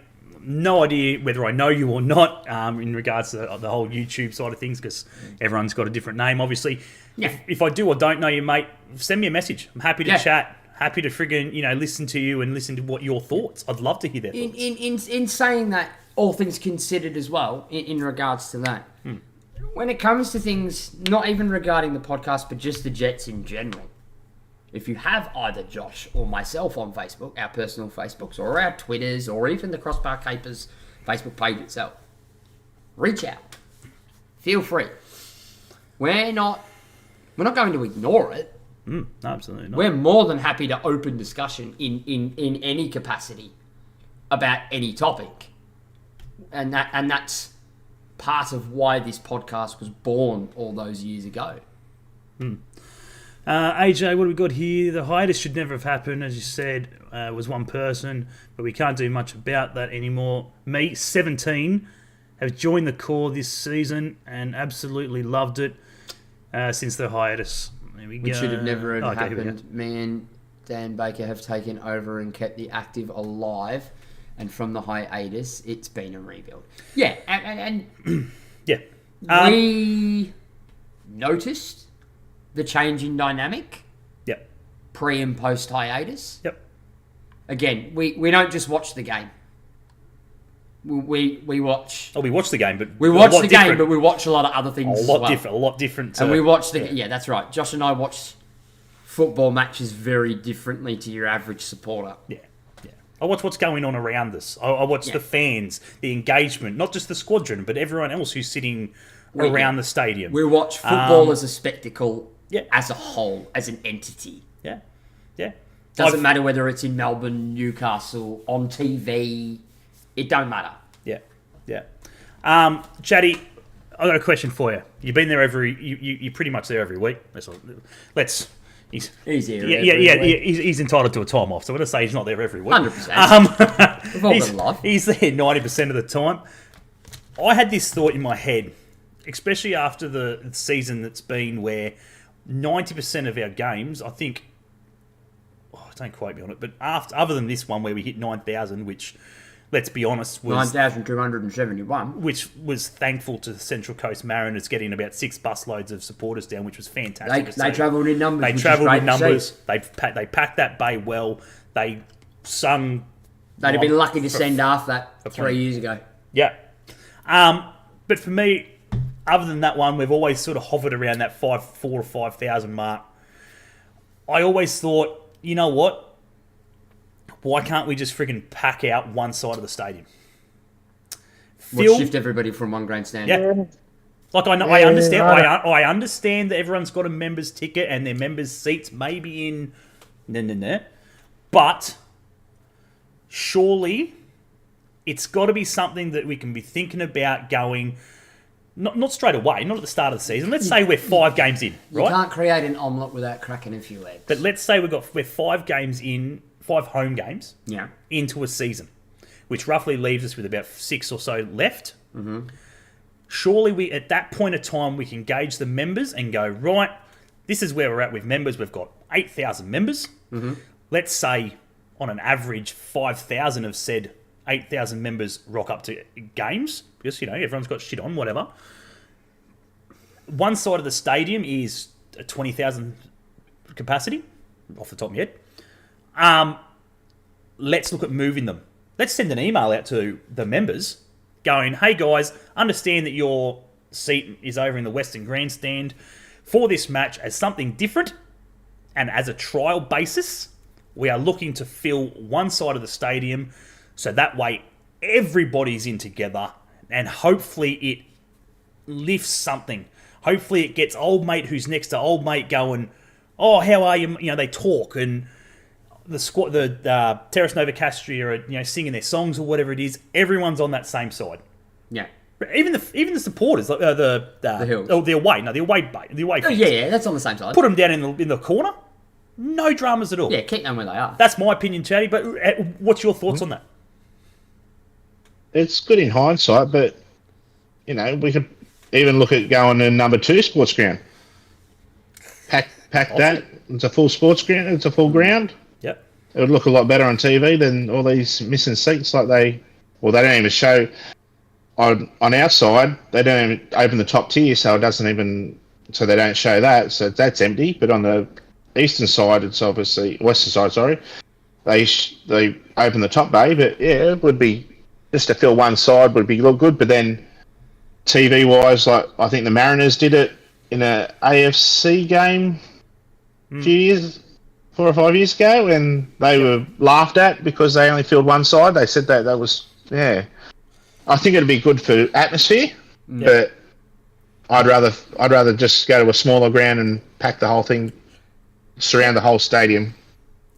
no idea whether I know you or not in regards to the whole YouTube side of things because everyone's got a different name, obviously. Yeah. If I do or don't know you, mate, send me a message. I'm happy to chat. Happy to friggin', listen to you and listen to what your thoughts. I'd love to hear their thoughts. In saying that, all things considered as well, in regards to that, when it comes to things, not even regarding the podcast, but just the Jets in general, if you have either Josh or myself on Facebook, our personal Facebooks, or our Twitters, or even the Crossbar Capers Facebook page itself, reach out. Feel free. We're not going to ignore it. No, absolutely not. We're more than happy to open discussion in any capacity about any topic. And that's part of why this podcast was born all those years ago. AJ, what have we got here? The hiatus should never have happened, as you said, was one person, but we can't do much about that anymore. Me, 17, have joined the core this season and absolutely loved it since the hiatus. There we go. Which should have never have happened. Me and Dan Baker have taken over and kept the active alive, and from the hiatus, it's been a rebuild. Yeah, and yeah, we noticed the change in dynamic. Yep. Pre and post hiatus. Yep. Again, we don't just watch the game. We watch. Oh, we watch the game, but we watch the game, but we watch a lot of other things. A lot different. And we watch the yeah, that's right. Josh and I watch football matches very differently to your average supporter. Yeah. I watch what's going on around us. I watch the fans, the engagement, not just the squadron, but everyone else who's sitting around the stadium. We watch football as a spectacle, yeah, as a whole, as an entity. Yeah, yeah. Doesn't matter whether it's in Melbourne, Newcastle, on TV. It don't matter. Yeah, yeah. Chatty, I got a question for you. You've been there you're pretty much there every week. He's here. Yeah. He's entitled to a time off. So I'm going to say he's not there every week. 100%. We've all got life. He's there 90% of the time. I had this thought in my head, especially after the season that's been where 90% of our games, I think, don't quote me on it, but other than this one where we hit 9,000, which, let's be honest, was 9,271, which was thankful to the Central Coast Mariners getting about 6 busloads of supporters down, which was fantastic. They travelled in numbers. They travelled in numbers. They packed that bay well. They sung. They'd have been lucky to send off that 3 years ago. Yeah, but for me, other than that one, we've always sort of hovered around that 4,000 or 5,000 mark. I always thought, you know what? Why can't we just friggin' pack out one side of the stadium? Shift everybody from one grandstand. Yeah. Like I understand. I understand that everyone's got a members ticket and their members seats may be in. But surely it's got to be something that we can be thinking about going. Not straight away, not at the start of the season. Let's say we're 5 games in, right? You can't create an omelette without cracking a few eggs. But let's say we're 5 games in, 5 home games into a season, which roughly leaves us with about 6 or so left. Mm-hmm. Surely at that point of time, we can gauge the members and go, right, this is where we're at with members. We've got 8,000 members. Mm-hmm. Let's say on an average, 5,000 have said 8,000 members rock up to games because, everyone's got shit on, whatever. One side of the stadium is a 20,000 capacity, off the top of my head. Let's look at moving them. Let's send an email out to the members going, hey guys, understand that your seat is over in the Western Grandstand for this match as something different and as a trial basis. We are looking to fill one side of the stadium so that way everybody's in together and hopefully it lifts something. Hopefully it gets old mate who's next to old mate going, oh, how are you? You know, they talk, and the squad, the Terrace Nova Castria are, you know, singing their songs or whatever it is. Everyone's on that same side. Yeah. Even the supporters, like the Hills. Oh, the away fans. Yeah, that's on the same side. Put them down in the corner. No dramas at all. Yeah, keep them where they are. That's my opinion, Chatty. But what's your thoughts on that? It's good in hindsight, but you know, we could even look at going to number 2 sports ground. Pack that. It's a full sports ground. It's a full ground. Yep. It would look a lot better on TV than all these missing seats. Like they don't even show on our side. They don't even open the top tier, so it doesn't even. So they don't show that. So that's empty. But on the eastern side, it's obviously western side. Sorry, they open the top bay. But yeah, it would be just to fill one side would be look good. But then TV wise, like I think the Mariners did it in a AFC game a few years, 4 or 5 years ago, and they were laughed at because they only filled one side. They said that was I think it'd be good for atmosphere, but I'd rather just go to a smaller ground and pack the whole thing, surround the whole stadium,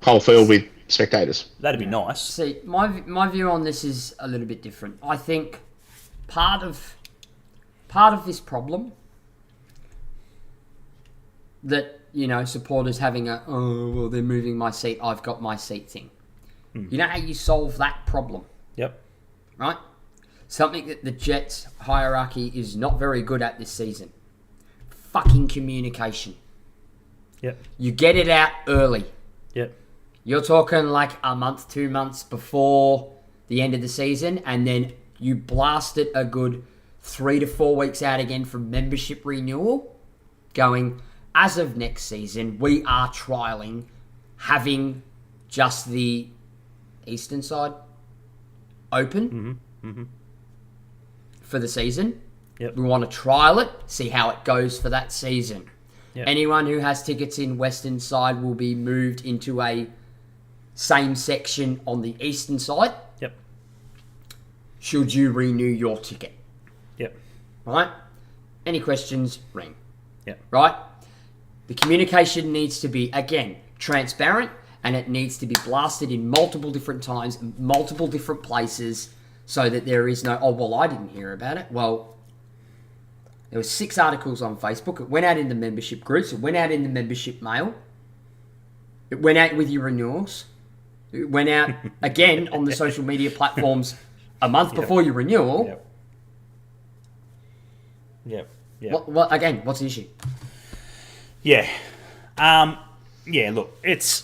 whole field with spectators. That'd be nice. See, my view on this is a little bit different. I think part of this problem that, you know, supporters having a, oh, well, they're moving my seat, I've got my seat thing. You know how you solve that problem? Yep. Right? Something that the Jets hierarchy is not very good at this season. Fucking communication. Yep. You get it out early. Yep. You're talking like a month, 2 months before the end of the season, and then you blast it a good 3 to 4 weeks out again from membership renewal, going, as of next season, we are trialling having just the eastern side open for the season. Yep. We want to trial it, see how it goes for that season. Yep. Anyone who has tickets in western side will be moved into a same section on the eastern side. Yep. Should you renew your ticket? Yep. Right? Any questions? Ring. Yep. Right? The communication needs to be, again, transparent, and it needs to be blasted in multiple different times, multiple different places, so that there is no, oh, well, I didn't hear about it. Well, there were 6 articles on Facebook. It went out in the membership groups. It went out in the membership mail. It went out with your renewals. It went out, again, on the social media platforms a month before your renewal. Yep. Yep. Yep. What, again, what's the issue? Yeah. Look, it's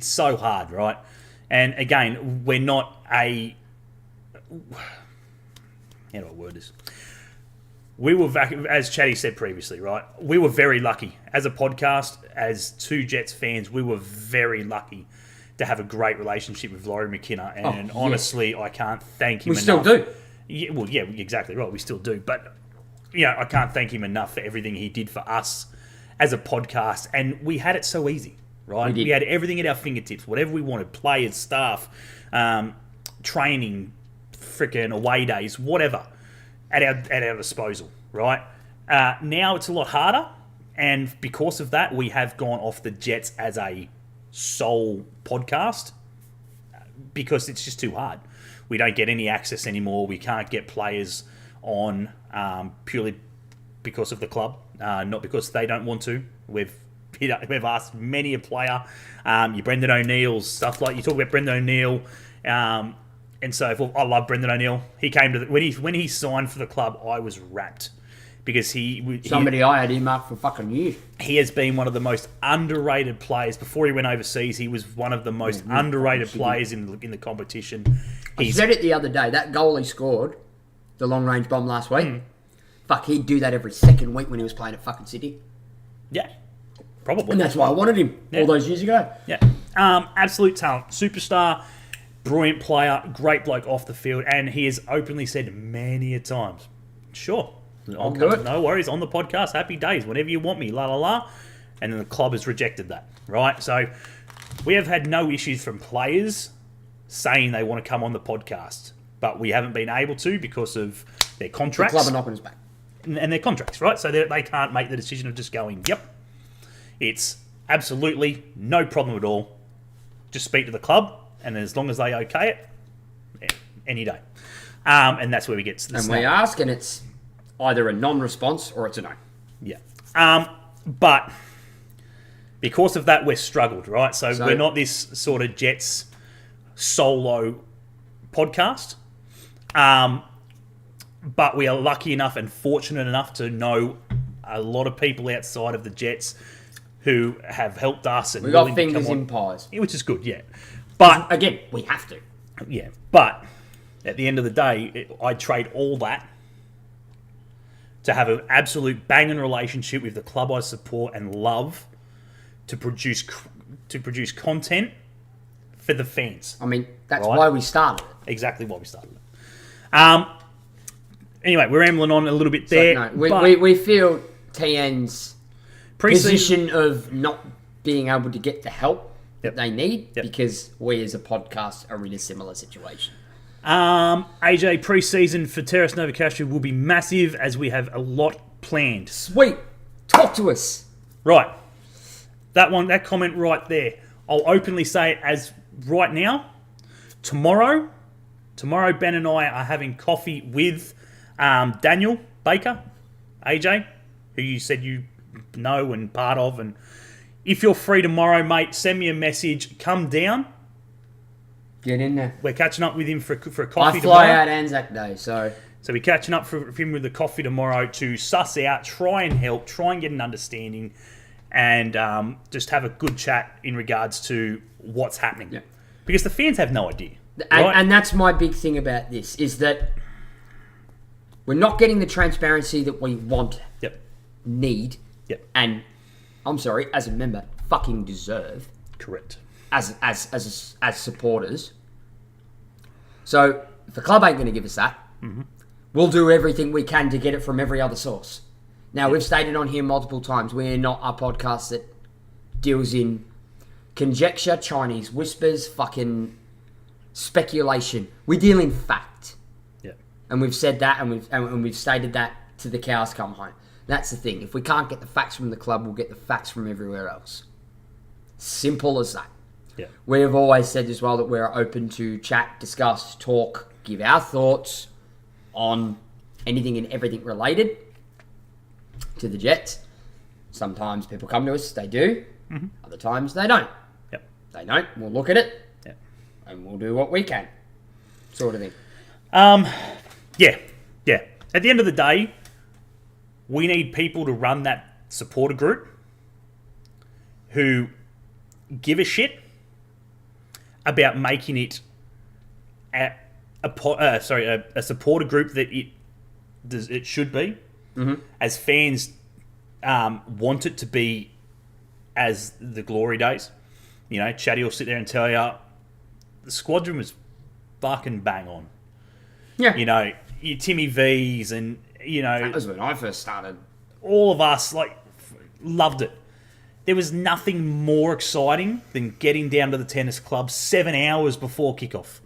so hard, right? And again, we're not a, how do I word this? We were, as Chatty said previously, right? We were very lucky as a podcast, as 2 Jets fans. We were very lucky to have a great relationship with Laurie McKenna, and honestly, I can't thank him enough. We still do. Yeah, well, yeah, exactly right. We still do, but I can't thank him enough for everything he did for us as a podcast, and we had it so easy, right? We had everything at our fingertips, whatever we wanted, players, staff, training, freaking away days, whatever, at our disposal, right? Now it's a lot harder, and because of that, we have gone off the Jets as a sole podcast because it's just too hard. We don't get any access anymore. We can't get players on purely because of the club, not because they don't want to. We've asked many a player, your Brendan O'Neill's, stuff like you talk about Brendan O'Neill, and so I love Brendan O'Neill. He came to when he signed for the club, I was rapt because I had earmarked for fucking years. He has been one of the most underrated players. Before he went overseas, he was one of the most underrated players in the competition. I said it the other day. That goal he scored, the long range bomb last week. Fuck, he'd do that every second week when he was playing at fucking City. Yeah, probably. And that's why I wanted him all those years ago. Yeah, absolute talent, superstar, brilliant player, great bloke off the field, and he has openly said many a times, "Sure, I'll do it. No worries on the podcast. Happy days, whenever you want me." La la la, and then the club has rejected that. Right, so we have had no issues from players saying they want to come on the podcast, but we haven't been able to because of their contracts. The club are knocking us back. and their contracts, right? So they can't make the decision of just going, yep, it's absolutely no problem at all. Just speak to the club, and as long as they okay it, any day. And that's where we get to the snap. We ask, and it's either a non-response or it's a no. Yeah. But because of that, we're struggled, right? So we're not this sort of Jets solo podcast. But we are lucky enough and fortunate enough to know a lot of people outside of the Jets who have helped us. And we got fingers in pies. Which is good, yeah. But again, we have to. Yeah, but at the end of the day, I'd trade all that to have an absolute banging relationship with the club I support and love to produce content for the fans. I mean, that's why we started it. Exactly why we started it. Anyway, we're rambling on a little bit there. So, no, we feel TN's position of not being able to get the help that they need because we as a podcast are in a similar situation. AJ, pre-season for Terrace Novacastro will be massive as we have a lot planned. Sweet. Talk to us. Right. That comment right there. I'll openly say it as right now. Tomorrow, Ben and I are having coffee with Daniel Baker, AJ, who you said you know and part of. And if you're free tomorrow, mate, send me a message. Come down. Get in there. We're catching up with him for a coffee tomorrow. I fly out Anzac Day, so we're catching up for him with the coffee tomorrow to suss out, try and help, try and get an understanding, and just have a good chat in regards to what's happening. Yeah. Because the fans have no idea. And that's my big thing about this, is that we're not getting the transparency that we want, need, and, I'm sorry, as a member, fucking deserve. Correct. As supporters. So, if the club ain't going to give us that, we'll do everything we can to get it from every other source. Now, we've stated on here multiple times, we're not a podcast that deals in conjecture, Chinese whispers, fucking speculation. We deal in fact. Yeah. And we've said that, and we've stated that to the cows come home. That's the thing. If we can't get the facts from the club, we'll get the facts from everywhere else. Simple as that. Yeah. We have always said as well that we're open to chat, discuss, talk, give our thoughts on anything and everything related to the Jets. Sometimes people come to us, they do. Mm-hmm. Other times they don't. Yep. They don't, we'll look at it. Yep. And we'll do what we can. Sort of thing. Yeah. At the end of the day, we need people to run that supporter group who give a shit about making it a supporter group that it should be. Mm-hmm. As fans want it to be as the glory days. You know, Chatty will sit there and tell you the squadron was fucking bang on. Yeah. You know, your Timmy V's and, you know... That was when I first started. All of us, loved it. There was nothing more exciting than getting down to the tennis club 7 hours before kickoff.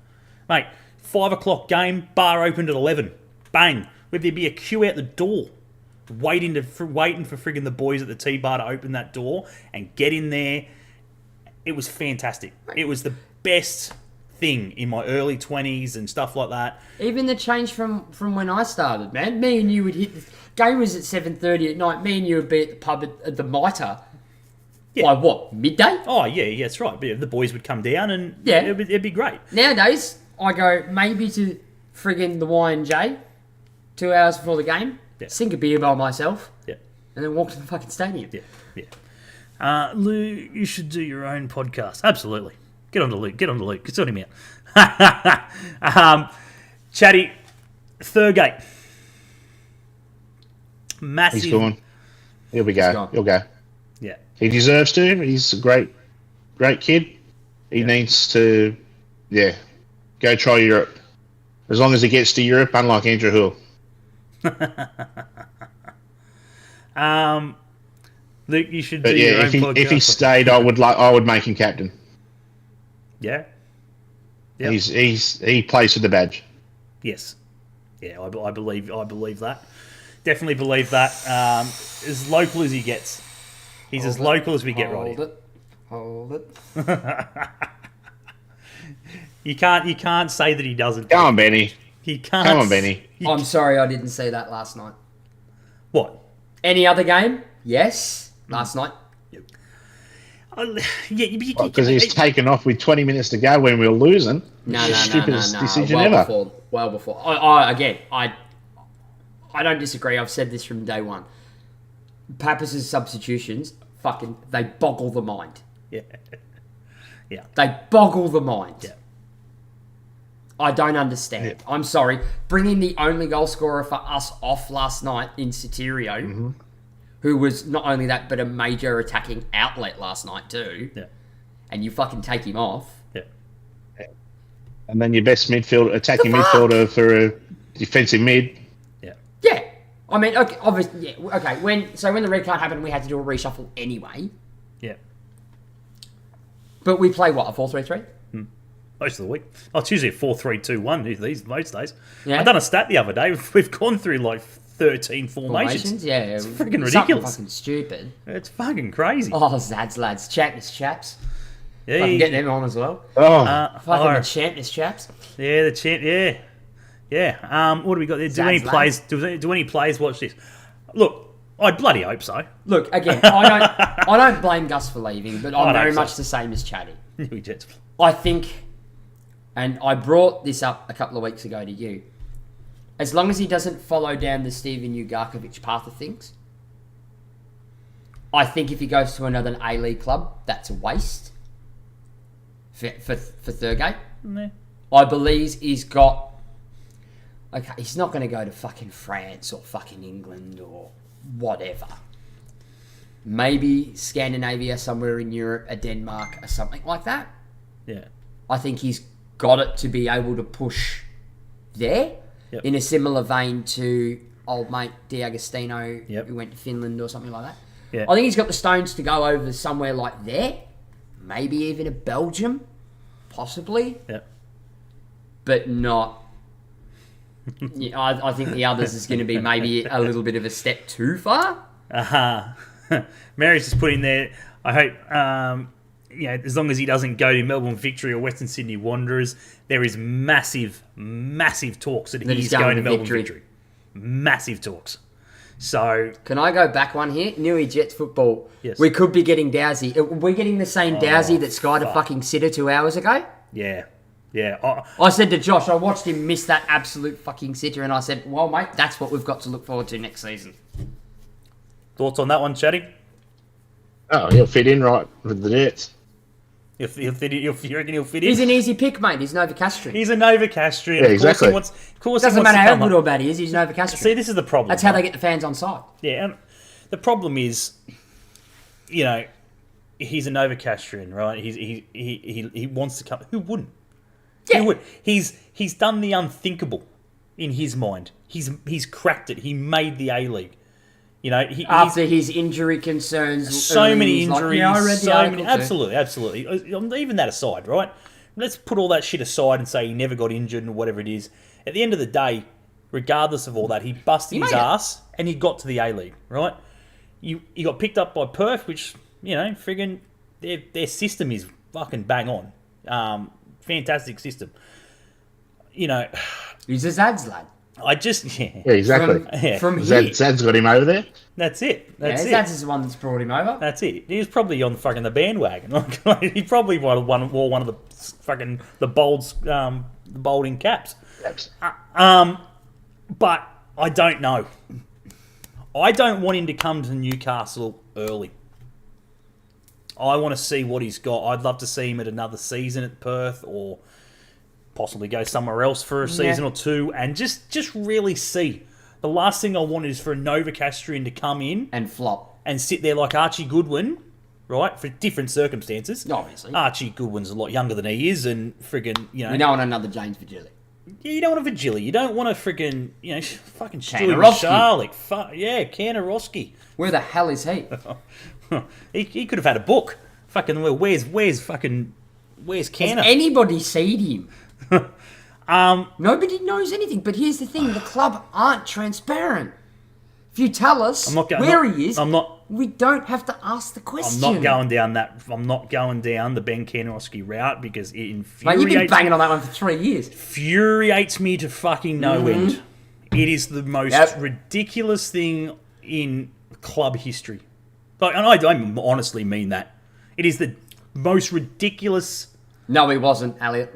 Mate, 5 o'clock game, bar opened at 11. Bang. Where there'd be a queue out the door. Waiting for friggin' the boys at the T-bar to open that door and get in there. It was fantastic. It was the best thing in my early 20s and stuff like that. Even the change from when I started, man. Me and you would hit... The game was at 7:30 at night. Me and you would be at the pub at the Mitre. Yeah. By what? Midday? Oh, yeah, that's right. The boys would come down and it'd be great. Nowadays, I go maybe to friggin' the Y&J 2 hours before the game, sink a beer by myself, and then walk to the fucking stadium. Yeah. Lou, you should do your own podcast. Absolutely. Get on to Luke. Sort him out. Chatty, Thurgate. Massive. He's gone. He'll go. Yeah. He deserves to. He's a great kid. He needs to, go try Europe. As long as he gets to Europe, unlike Andrew Hull. Luke, you should do your own podcast. If he stayed, I would make him captain. Yeah. Yep. He plays for the badge. Yes. Yeah, I believe that. Definitely believe that. As local as he gets. He's as local as we get, Roddy. Hold it. You can't say that he doesn't. Come on, Benny. He can't. Come on, Benny. I'm sorry I didn't see that last night. What? Any other game? Yes. Last night. Because he's taken off with 20 minutes to go when we were losing. No. Stupidest decision well ever. Before. I don't disagree. I've said this from day one. Pappas' substitutions, they boggle the mind. Yeah. Yeah. They boggle the mind. Yeah. I don't understand. Yeah. I'm sorry. Bringing the only goal scorer for us off last night in Soterio, who was not only that, but a major attacking outlet last night too. Yeah. And you fucking take him off. Yeah. And then your best attacking midfielder for a defensive mid. Yeah. Yeah. I mean, okay, obviously, yeah. Okay, when the red card happened, we had to do a reshuffle anyway. Yeah. But we play what, a 4-3-3? Most of the week. Oh, it's usually a 4-3-2-1 most days. Yeah. I done a stat the other day. We've gone through like 13 formations. Yeah. It's freaking ridiculous. Fucking stupid. It's fucking crazy. Oh, Zads lads. Champness chaps. Yeah. Fucking get them on as well. Oh. Fucking the champness chaps. Yeah, the champ. Yeah. Yeah. What do we got there? Do any players watch this? Look, I bloody hope so. Look, again, I don't blame Gus for leaving, but I'm very much the same as Chatty. I think, and I brought this up a couple of weeks ago to you, as long as he doesn't follow down the Steven Ugarkovic path of things, I think if he goes to another A-League club, that's a waste for Thurgate. Yeah. I believe he's got... Okay, he's not going to go to fucking France or fucking England or whatever. Maybe Scandinavia, somewhere in Europe, or Denmark, or something like that. Yeah. I think he's got it to be able to push there. Yep. In a similar vein to old mate D'Agostino, Yep. who went to Finland or something like that. Yeah. I think he's got the stones to go over somewhere like there. Maybe even a Belgium, possibly. Yep. But not... Yeah, I think the others is going to be maybe a little bit of a step too far. Mary's just put in there, I hope, as long as he doesn't go to Melbourne Victory or Western Sydney Wanderers, there is massive, massive talks that he's going to Melbourne Victory. Massive talks. So... Can I go back one here? Newey Jets football. Yes. We could be getting Dowsy. Are we getting the same Dowsy that skied a fucking sitter 2 hours ago? Yeah. Yeah. I said to Josh, I watched him miss that absolute fucking sitter, and I said, well, mate, that's what we've got to look forward to next season. Thoughts on that one, Chatty? Oh, he'll fit in right with the Jets. You reckon he'll fit in? He's an easy pick, mate. He's Novocastrian. He's a Novocastrian. Yeah, exactly. Of course doesn't matter how good or bad he is, he's Novocastrian. See, this is the problem. That's how they get the fans on side. Yeah, and the problem is, he's a Novocastrian, right? He wants to come. Who wouldn't? Yeah. Who would? He's done the unthinkable in his mind. He's cracked it. He made the A-League. After his injury concerns, so many injuries, I read the article too. absolutely. Even that aside, right? Let's put all that shit aside and say he never got injured and whatever it is. At the end of the day, regardless of all that, he busted his ass and he got to the A-League, right? He got picked up by Perth, which friggin' their system is fucking bang on. Fantastic system. He's a Zads lad. Yeah, exactly. From here. Zad's got him over there. That's it. Zads is the one that's brought him over. That's it. He was probably on fucking the bandwagon. He probably wore one of the fucking the bolding caps. But I don't know. I don't want him to come to Newcastle early. I want to see what he's got. I'd love to see him at another season at Perth or possibly go somewhere else for a season or two and just really see. The last thing I want is for a Novocastrian to come in and flop and sit there like Archie Goodwin, right? For different circumstances. Obviously. Archie Goodwin's a lot younger than he is and friggin', We don't want another James Virgili. Yeah, you don't want a Virgili. You don't want a friggin', fucking Stuart Kanarowski. Charlick. Kanarowski. Where the hell is he? He could have had a book. Fucking, where's Canner? Has anybody seen him? Nobody knows anything, but here's the thing, the club aren't transparent. If you tell us where he is, we don't have to ask the question. I'm not going down the Ben Kanorowski route because it infuriates me. You've been banging on that one for 3 years. Infuriates me to fucking no end. It is the most ridiculous thing in club history. Like, and I honestly mean that. It is the most ridiculous. No, he wasn't, Elliot.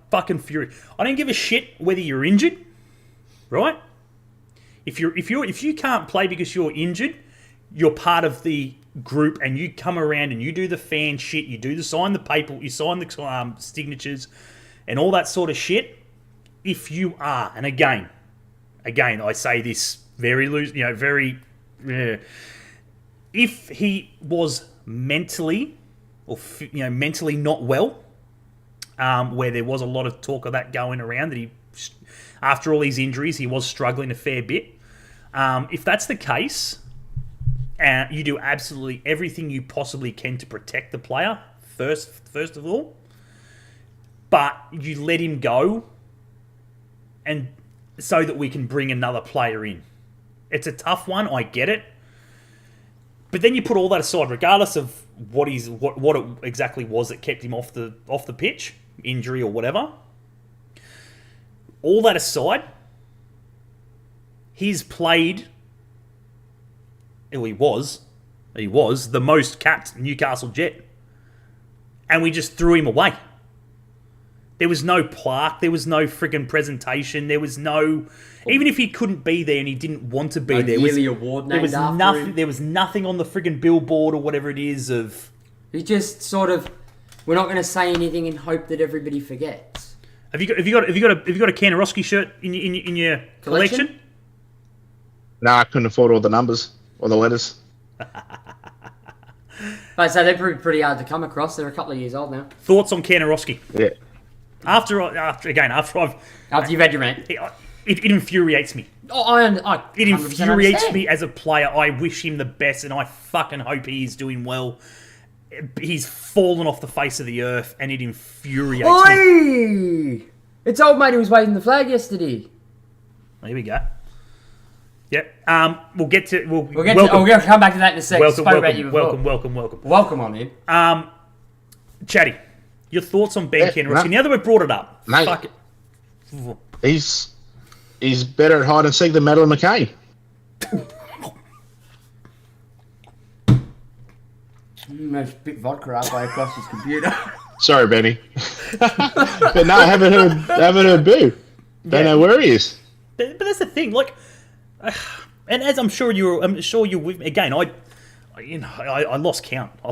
Fucking fury. I don't give a shit whether you're injured, right? If you can't play because you're injured, you're part of the group, and you come around and you do the fan shit. You sign the paper, you sign the signatures, and all that sort of shit. If you are, and again, I say this very loose, very. If he was mentally mentally not well, where there was a lot of talk of that going around, that he, after all his injuries, he was struggling a fair bit. If that's the case, you do absolutely everything you possibly can to protect the player, first of all, but you let him go, and so that we can bring another player in. It's a tough one, I get it. But then you put all that aside, regardless of what it exactly was that kept him off the pitch, injury or whatever. All that aside, he's played. Well, he was the most capped Newcastle Jet, and we just threw him away. There was no plaque. There was no friggin' presentation. There was no... Even if he couldn't be there and he didn't want to be there... Award named after him. There was nothing on the friggin' billboard or whatever it is of... He just sort of... We're not going to say anything and hope that everybody forgets. Have you got a Kanorowski shirt in your collection? No, I couldn't afford all the numbers or the letters. But so they're pretty hard to come across. They're a couple of years old now. Thoughts on Kanorowski? Yeah. After you've had your rant, it infuriates me. It infuriates me as a player. I wish him the best, and I fucking hope he is doing well. He's fallen off the face of the earth, and it infuriates me. It's old mate who was waving the flag yesterday. There we go. Yep. We'll come back to that in a second. Welcome on in. Chatty, your thoughts on Ben Kanorowski? Now that we've brought it up, mate, fuck it. He's better at hide and seek than Madeline McKay. There's a bit of vodka halfway across his computer. Sorry, Benny. But no, I haven't heard boo. Don't know where he is. But that's the thing, like, and as I'm sure you're with me again. I lost count. I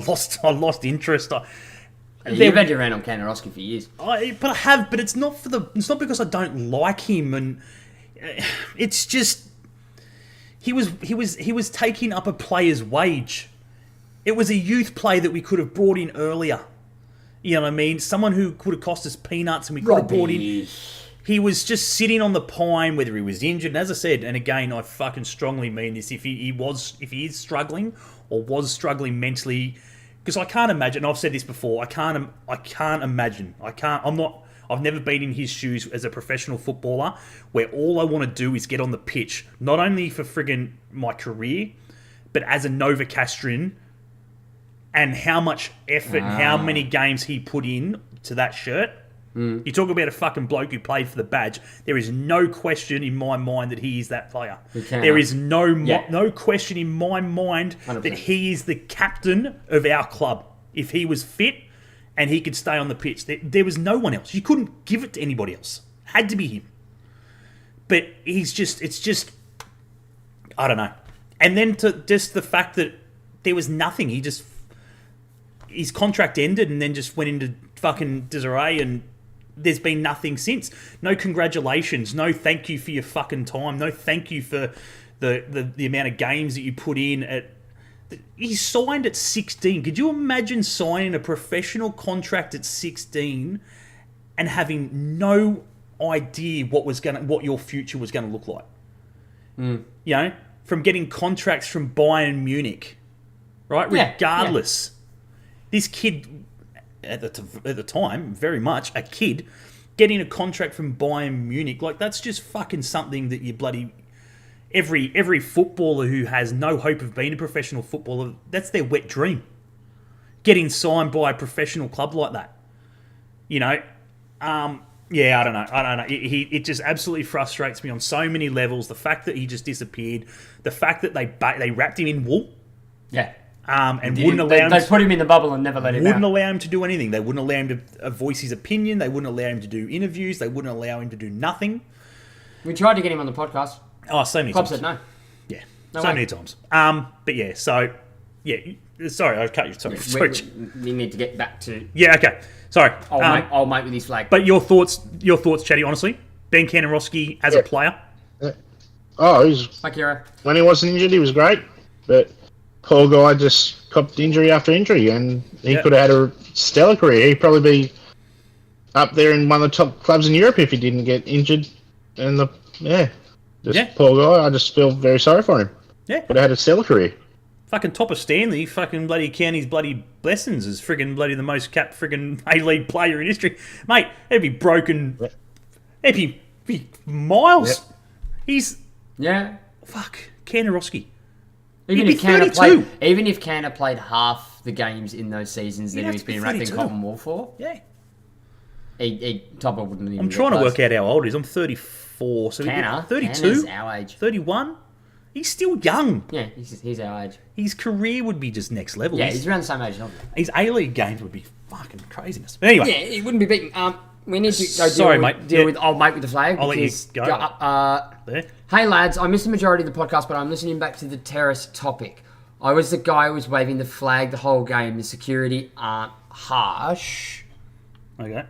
lost interest. You've had your rant on Kanorowski for years. But it's not because I don't like him, and it's just he was taking up a player's wage. It was a youth player that we could have brought in earlier. You know what I mean? Someone who could have cost us peanuts, and we could have brought in. He was just sitting on the pine, whether he was injured. And as I said, and again, I fucking strongly mean this: if he is struggling or was struggling mentally, because I can't imagine. I've said this before. I can't imagine. I've never been in his shoes as a professional footballer, where all I want to do is get on the pitch, not only for friggin' my career, but as a Novocastrian. And how much effort, how many games he put in to that shirt. You talk about a fucking bloke who played for the badge. There is no question in my mind that he is that player. There is no question in my mind 100%. That he is the captain of our club. If he was fit and he could stay on the pitch, there was no one else. You couldn't give it to anybody else. It had to be him. But it's just, I don't know. And then to just the fact that there was nothing. His contract ended and then just went into fucking disarray, and there's been nothing since. No congratulations. No thank you for your fucking time. No thank you for the amount of games that you put in. He signed at 16. Could you imagine signing a professional contract at 16 and having no idea what your future was going to look like? You know, from getting contracts from Bayern Munich, right? Regardless. This kid, at the time, very much a kid, getting a contract from Bayern Munich, like, that's just fucking something that you bloody... every footballer who has no hope of being a professional footballer, that's their wet dream. Getting signed by a professional club like that. You know, yeah, I don't know. It just absolutely frustrates me on so many levels. The fact that he just disappeared, the fact that they wrapped him in wool. Yeah. And wouldn't allow him. They put him in the bubble and never let him out. Wouldn't allow him to do anything. They wouldn't allow him to voice his opinion. They wouldn't allow him to do interviews. They wouldn't allow him to do nothing. We tried to get him on the podcast. Oh, so many Club times. said no. Yeah, No so way. many times. But yeah, so yeah. Sorry, I cut you. Sorry. We need to get back to Yeah. Okay. Sorry. old mate with his flag. But your thoughts, Chatty. Honestly, Ben Kanarowski as a player. Oh, he's Like Kira. when he wasn't injured, he was great. But poor guy just copped injury after injury, and he could have had a stellar career. He'd probably be up there in one of the top clubs in Europe if he didn't get injured. And poor guy. I just feel very sorry for him. Yeah. Would have had a stellar career. Fucking top of Stanley, fucking bloody County's bloody blessings is friggin' bloody the most capped friggin' A-League player in history. Mate, it'd be broken. Yep. It'd be miles. Yep. He's... Yeah. Fuck. Kanarowski. Even He'd if be Canner 32. played half the games in those seasons that He'd have he's to be been wrapped in 32. cotton wool for, Yeah. Topper wouldn't even I'm get trying to close. work out how old he is. I'm 34. So Canner. 32? Canner's our age. 31? He's still young. Yeah, he's our age. His career would be just next level. Yeah, he's around the same age, not His A-League games would be fucking craziness. But anyway. Yeah, he wouldn't be beaten. We need to go Sorry, deal mate. with old mate with the flag. I'll let you because, go. There. Hey lads, I missed the majority of the podcast, but I'm listening back to the terrorist topic. I was the guy who was waving the flag the whole game. The security aren't harsh. Okay.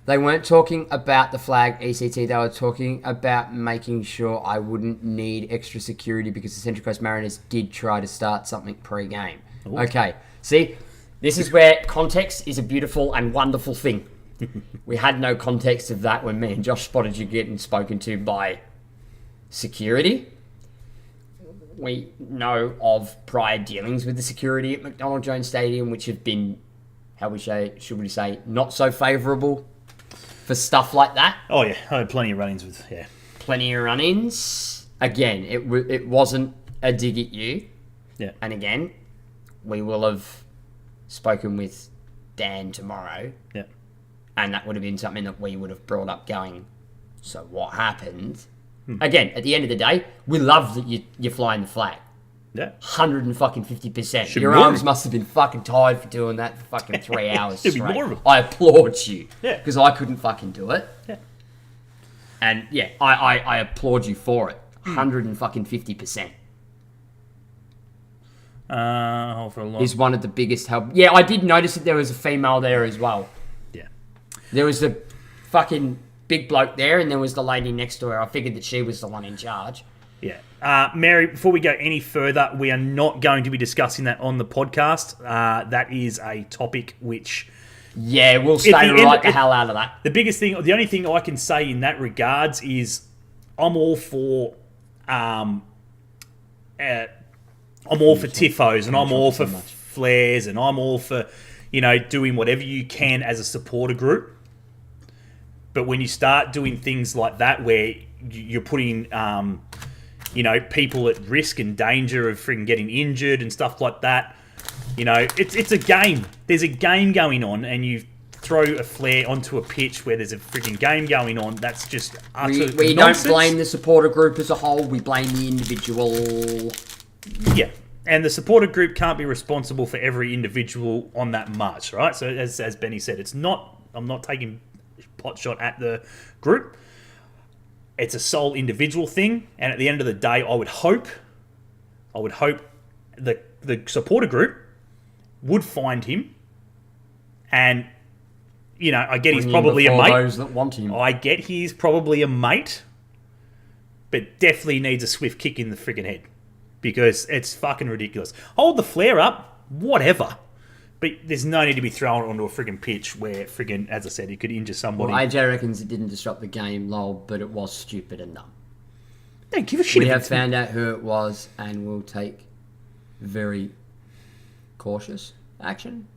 They weren't talking about the flag ECT. They were talking about making sure I wouldn't need extra security because the Central Coast Mariners did try to start something pre-game. Ooh. Okay, see, this is where context is a beautiful and wonderful thing. We had no context of that when me and Josh spotted you getting spoken to by security. We know of prior dealings with the security at McDonald Jones Stadium, which have been, should we say, not so favourable for stuff like that. Oh, yeah. I had plenty of run-ins with, yeah. Plenty of run-ins. Again, it wasn't a dig at you. Yeah. And again, we will have spoken with Dan tomorrow. Yeah. And that would have been something that we would have brought up going, so what happened? Again, at the end of the day, we love that you're flying the flag. Yeah. 150%. Should Your be more arms of it. must have been fucking tired for doing that for fucking 3 hours Should be straight. more of it. I applaud you. Yeah. Because I couldn't fucking do it. Yeah. And yeah, I applaud you for it. 150%. For a long... Is one of the biggest help. Yeah, I did notice that there was a female there as well. Yeah. There was the fucking big bloke there, and there was the lady next to her. I figured that she was the one in charge. Yeah. Mary, before we go any further, we are not going to be discussing that on the podcast. That is a topic which... Yeah, we'll stay right the hell out of that. The biggest thing, the only thing I can say in that regards is I'm all for... I'm all for tifos, and I'm all for flares, and I'm all for, doing whatever you can as a supporter group. But when you start doing things like that, where you're putting, people at risk and danger of freaking getting injured and stuff like that, it's a game. There's a game going on, and you throw a flare onto a pitch where there's a freaking game going on. That's just utter We nonsense. don't blame the supporter group as a whole. We blame the individual. Yeah. And the supporter group can't be responsible for every individual on that march, right? So as Benny said, I'm not taking pot shot at the group. It's a sole individual thing, and at the end of the day, I would hope the supporter group would find him, and I get he's probably a mate. Those that want him. I get he's probably a mate, but definitely needs a swift kick in the friggin' head. Because it's fucking ridiculous. Hold the flare up, whatever. But there's no need to be thrown onto a friggin' pitch where friggin', as I said, it could injure somebody. Well, AJ reckons it didn't disrupt the game, lol, but it was stupid and dumb. Don't give a shit. We have found out who it was and will take very cautious action.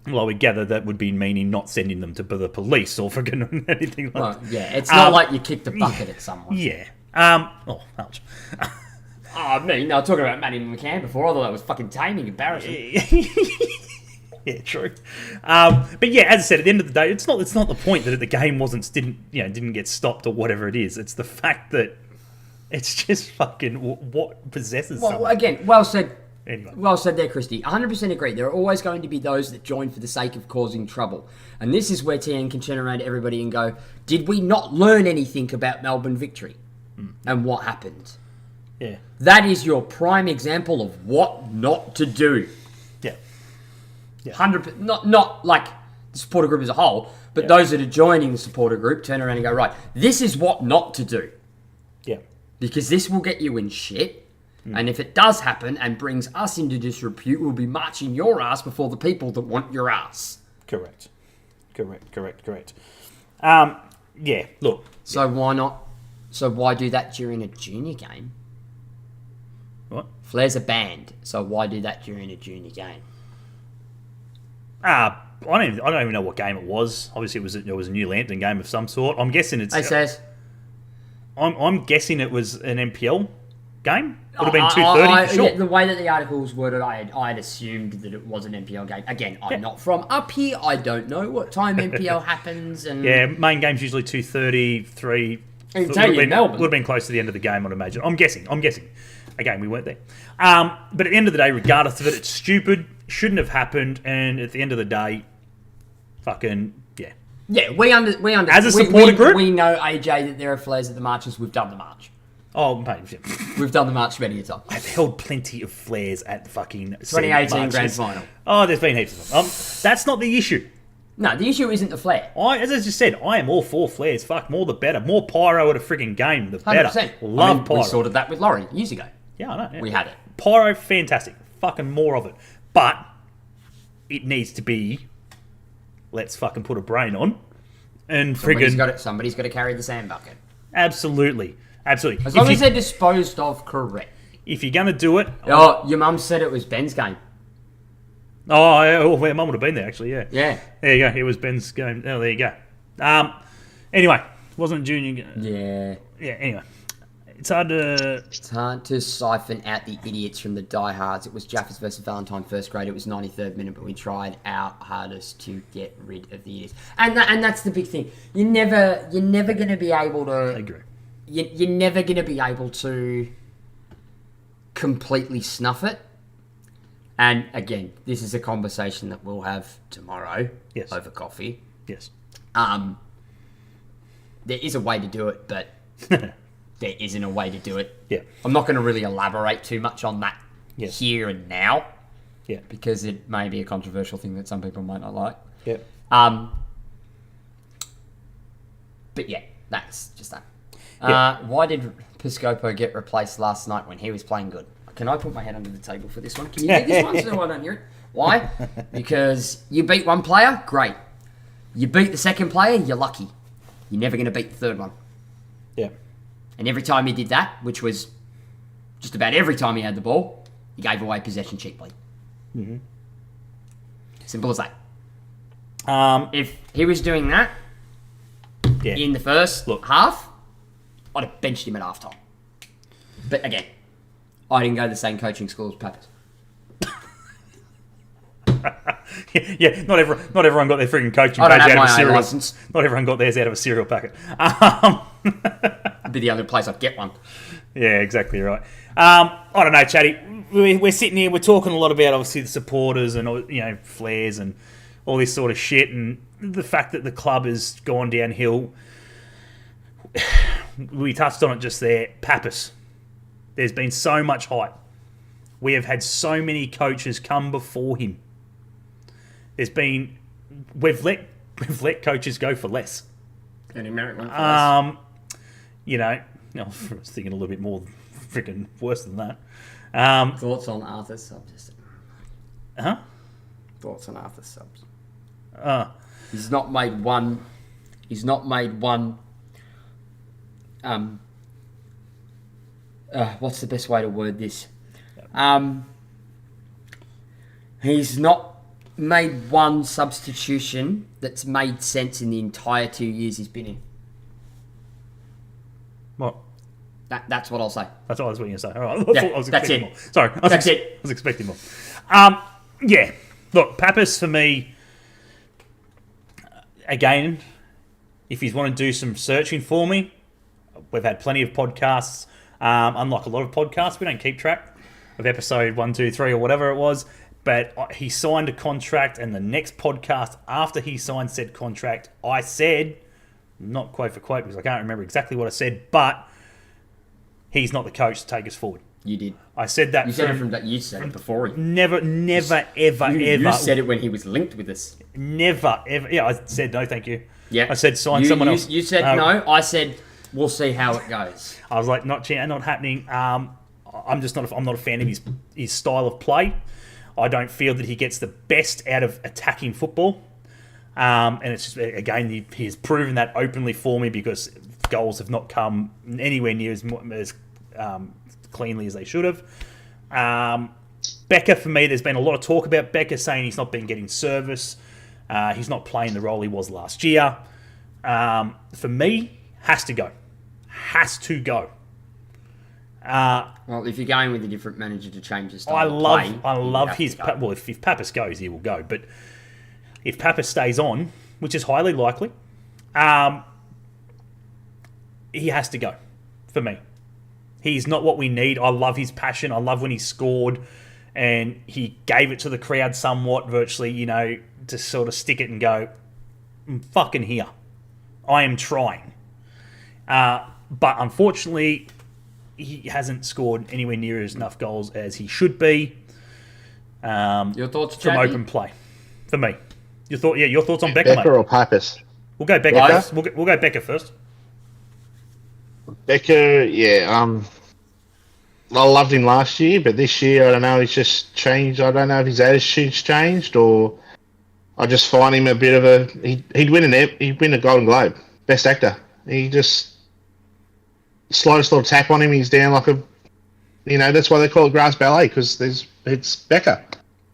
Well, we gather that would be meaning not sending them to the police or fucking anything like that. Well, yeah, it's not like you kicked a bucket at someone. Yeah. Ouch. I mean, I was talking about Matty McCann before. I thought that was fucking taming, embarrassing. Yeah, true. But yeah, as I said, at the end of the day, it's not the point that the game didn't get stopped or whatever it is. It's the fact that it's just fucking what possesses someone. Well, again, well said. Anyway. Well said there, Christy. 100% agree. There are always going to be those that join for the sake of causing trouble. And this is where TN can turn around to everybody and go, did we not learn anything about Melbourne victory? And what happened? Yeah. That is your prime example of what not to do. Yeah. 100%. Not like the supporter group as a whole, but those that are joining the supporter group turn around and go, right, this is what not to do. Yeah. Because this will get you in shit. And if it does happen and brings us into disrepute, we'll be marching your ass before the people that want your ass. Correct. Yeah, look. So why not? So why do that during a junior game? What? Flares are banned, so why do that during a junior game? I don't even know what game it was. Obviously, it was a New Lambton game of some sort. I'm guessing it's. It says. I'm guessing it was an NPL game. Would have been 2:30 for sure. Yeah, the way that the article was worded, I had assumed that it was an NPL game. Again, I'm not from up here. I don't know what time NPL happens. And yeah, main game's usually 2:30, 3. Would have been close to the end of the game, I'd imagine. I'm guessing. Again, we weren't there. But at the end of the day, regardless of it, it's stupid. Shouldn't have happened. And at the end of the day, fucking yeah. Yeah, we understand. As a supporter group, we know AJ that there are flares at the marches. We've done the march. Oh, mate. Yeah. We've done the march many a time. I've held plenty of flares at the fucking 2018 grand final. Oh, there's been heaps of them. That's not the issue. No, the issue isn't the flare. As I just said, I am all for flares. Fuck, more the better. More pyro at a frigging game, the better. 100%. Love pyro. We sorted that with Laurie years ago. Yeah, I know. Yeah. We had it. Pyro, fantastic. Fucking more of it. But it needs to be, let's fucking put a brain on and friggin'... Somebody's got to carry the sand bucket. Absolutely. As long as they're disposed of correct. If you're going to do it... Oh, your mum said it was Ben's game. Oh, yeah, mum would have been there, actually, yeah. Yeah. There you go. It was Ben's game. Oh, there you go. Anyway, wasn't junior... Yeah. Yeah, anyway. It's hard to siphon out the idiots from the diehards. It was Jaffers versus Valentine first grade. It was 93rd minute, but we tried our hardest to get rid of the idiots. And that's the big thing. You're never going to be able to... I agree. You're never going to be able to completely snuff it. And again, this is a conversation that we'll have tomorrow over coffee. Yes. There is a way to do it, but there isn't a way to do it. Yeah. I'm not going to really elaborate too much on that here and now. Yeah. Because it may be a controversial thing that some people might not like. Yeah. But yeah, that's just that. Yeah. Why did Piscopo get replaced last night when he was playing good? Can I put my head under the table for this one? Can you do this one so I don't hear it? Why? Because you beat one player, great. You beat the second player, you're lucky. You're never going to beat the third one. Yeah. And every time he did that, which was just about every time he had the ball, he gave away possession cheaply. Mm-hmm. Simple as that. If he was doing that in the first half, I'd have benched him at halftime. But again, I didn't go to the same coaching school as Pappas. Yeah, not everyone got their freaking coaching I don't page have out of a my cereal. license. Not everyone got theirs out of a cereal packet. It'd be the only place I'd get one. Yeah, exactly right. I don't know, Chatty. We're sitting here, we're talking a lot about obviously the supporters and flares and all this sort of shit, and the fact that the club has gone downhill. We touched on it just there. Pappas. There's been so much hype. We have had so many coaches come before him. We've let coaches go for less. Any merit one for less. I was thinking a little bit more freaking worse than that. Thoughts on Arthur's subs? Huh? Thoughts on Arthur's subs? He's not made one. What's the best way to word this? He's not made one substitution that's made sense in the entire 2 years he's been in. What? That's what I'll say. That's what I was going to say. All right. I was that's expecting it. more. Sorry. I was expecting more. Yeah. Look, Pappas for me, again, if you want to do some searching for me, we've had plenty of podcasts. Unlike a lot of podcasts, we don't keep track of episode 1, 2, 3 or whatever it was. But he signed a contract, and the next podcast after he signed said contract, I said, not quote for quote because I can't remember exactly what I said, but he's not the coach to take us forward. You did. I said that. You said it before. Never, ever. You said it when he was linked with us. Never, ever. Yeah, I said no, thank you. Yeah. I said sign someone else. You said no. I said we'll see how it goes. I was like, not happening. I'm not a fan of his style of play. I don't feel that he gets the best out of attacking football. And it's just, again, he's proven that openly for me because goals have not come anywhere near as cleanly as they should have. Becker, for me, there's been a lot of talk about Becker saying he's not been getting service. He's not playing the role he was last year. For me, has to go. Has to go. Well, if you're going with a different manager to change his style of play, I love his... Well, if Pappas goes, he will go. But if Pappas stays on, which is highly likely, he has to go, for me. He's not what we need. I love his passion. I love when he scored and he gave it to the crowd somewhat, virtually, to sort of stick it and go, I'm fucking here. I am trying. But unfortunately, he hasn't scored anywhere near enough goals as he should be. Your thoughts, from Jackie? open play, for me. Your thoughts on Becker, Becker mate? or Pappas? We'll go Becker first. We'll go Becker first. Becker, yeah. I loved him last year, but this year, I don't know, he's just changed. I don't know if his attitude's changed or I just find him a bit of a... He'd win a Golden Globe. Best actor. He just... Slightest little tap on him, he's down like a... that's why they call it grass ballet, because it's Becker.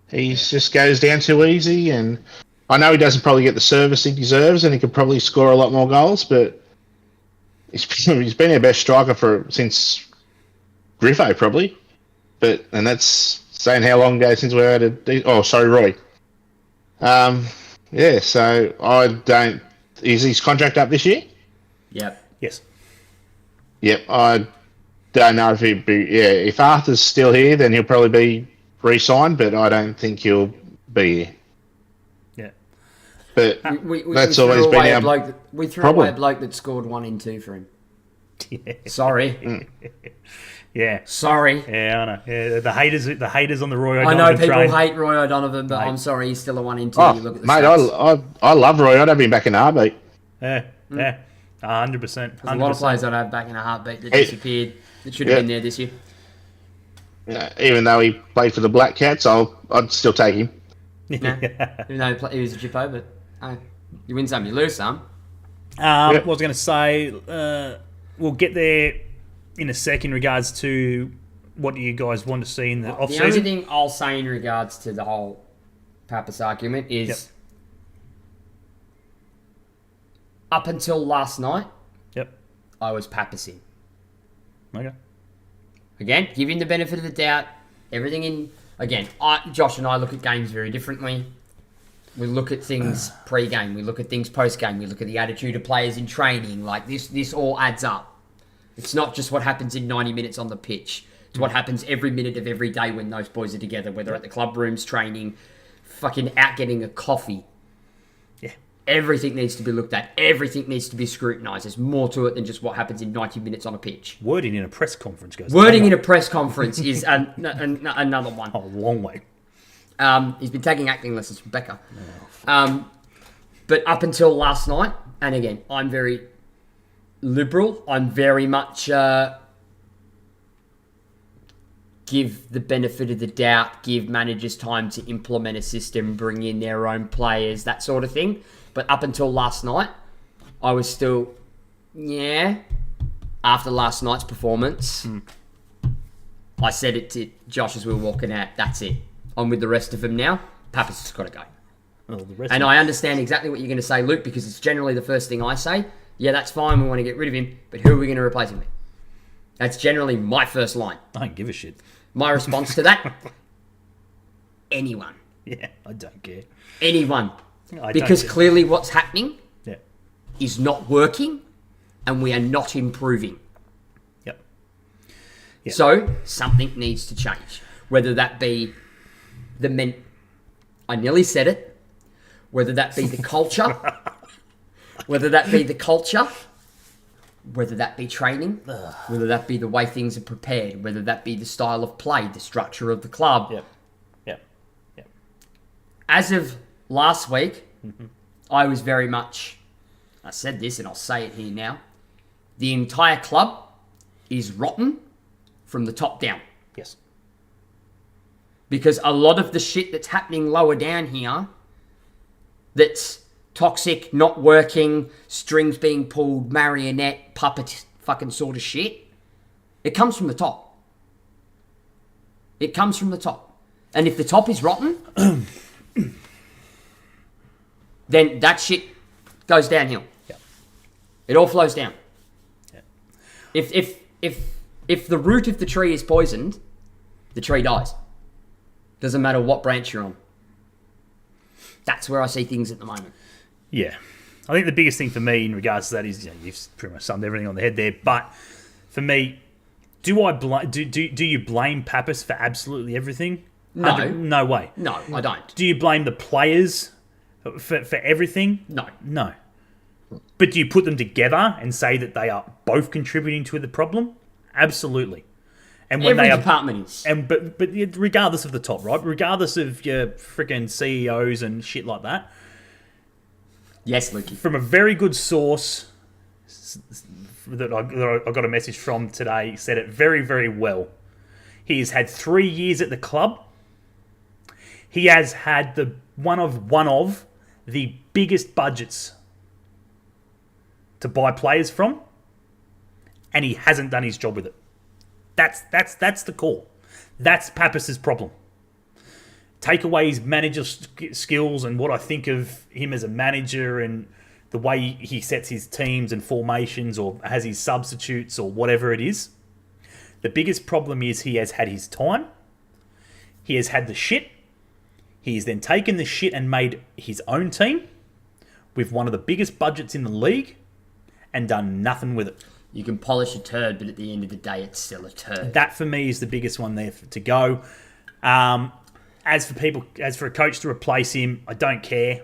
He just goes down too easy, and I know he doesn't probably get the service he deserves, and he could probably score a lot more goals, but he's been our best striker since Griffo, probably. And that's saying how long ago since we had Roy. Yeah, so I don't... Is his contract up this year? Yep. Yes. Yep, I don't know if he'd be... Yeah, if Arthur's still here, then he'll probably be re-signed, but I don't think he'll be here. Yeah. But that's always been our problem. We threw away a bloke that scored 1 in 2 for him. Yeah. Sorry. Yeah. Sorry. Yeah, I know. Yeah, the haters on the Roy O'Donovan train. I know people hate Roy O'Donovan, but I'm sorry, he's still a 1 in 2. Oh, you look at the mate, stats. I love Roy. I'd have him back in a heartbeat. Yeah, 100%. There's a lot of players I'd have back in a heartbeat that disappeared that should have been there this year. Yeah, even though he played for the Black Cats, I'd still take him. Nah, even though he was a chippo, but you win some, you lose some. What I was going to say, we'll get there in a sec in regards to what do you guys want to see in the off-season. The only thing I'll say in regards to the whole Pappas argument is up until last night, I was Pappasing. Okay. Again, give him the benefit of the doubt. Everything in... Again, Josh and I look at games very differently. We look at things pre-game. We look at things post-game. We look at the attitude of players in training. Like, this all adds up. It's not just what happens in 90 minutes on the pitch. It's what happens every minute of every day when those boys are together, whether at the club rooms, training, fucking out getting a coffee. Yeah. Everything needs to be looked at. Everything needs to be scrutinised. There's more to it than just what happens in 90 minutes on a pitch. Wording in a press conference goes... Wording in a press conference is another one. A long way. He's been taking acting lessons from Becker. But up until last night, and again, I'm very liberal. I'm very much give the benefit of the doubt, give managers time to implement a system, bring in their own players, that sort of thing. But up until last night, I was still, after last night's performance, I said it to Josh as we were walking out, that's it. I'm with the rest of them now. Pappas has got to go. Well, the rest And of I understand exactly what you're going to say, Luke, because it's generally the first thing I say. Yeah, that's fine. We want to get rid of him, but who are we going to replace him with? That's generally my first line. I don't give a shit. My response to that: anyone. Yeah, I don't care. Anyone. I Because don't care. clearly what's happening Yeah. is not working, and we are not improving. Yep. Yeah. So something needs to change. Whether that be the men, I nearly said it. Whether that be the culture, whether that be training, whether that be the way things are prepared, whether that be the style of play, the structure of the club. Yep. Yep. Yep. As of last week, I was very much, I said this and I'll say it here now, the entire club is rotten from the top down. Yes. Because a lot of the shit that's happening lower down here, that's toxic, not working, strings being pulled, marionette, puppet fucking sort of shit, it comes from the top. It comes from the top. And if the top is rotten, then that shit goes downhill. Yeah. It all flows down. Yeah. If the root of the tree is poisoned, the tree dies. Doesn't matter what branch you're on. That's where I see things at the moment. Yeah. I think the biggest thing for me in regards to that is, you've pretty much summed everything on the head there, but for me, do you blame Pappas for absolutely everything? No. No way. No, I don't. Do you blame the players for everything? No. No. But do you put them together and say that they are both contributing to the problem? Absolutely. And when Every they are, department is. but regardless of the top, right? Regardless of your freaking CEOs and shit like that, Yes, Lukey. from a very good source that I got a message from today, said it very, very well. He has had 3 years at the club. He has had one of the biggest budgets to buy players from, and he hasn't done his job with it. That's the core. That's Pappas's problem. Take away his manager skills and what I think of him as a manager and the way he sets his teams and formations or has his substitutes or whatever it is. The biggest problem is he has had his time. He has had the shit. He has then taken the shit and made his own team with one of the biggest budgets in the league and done nothing with it. You can polish a turd, but at the end of the day, it's still a turd. That for me is the biggest one there to go. As for a coach to replace him, I don't care.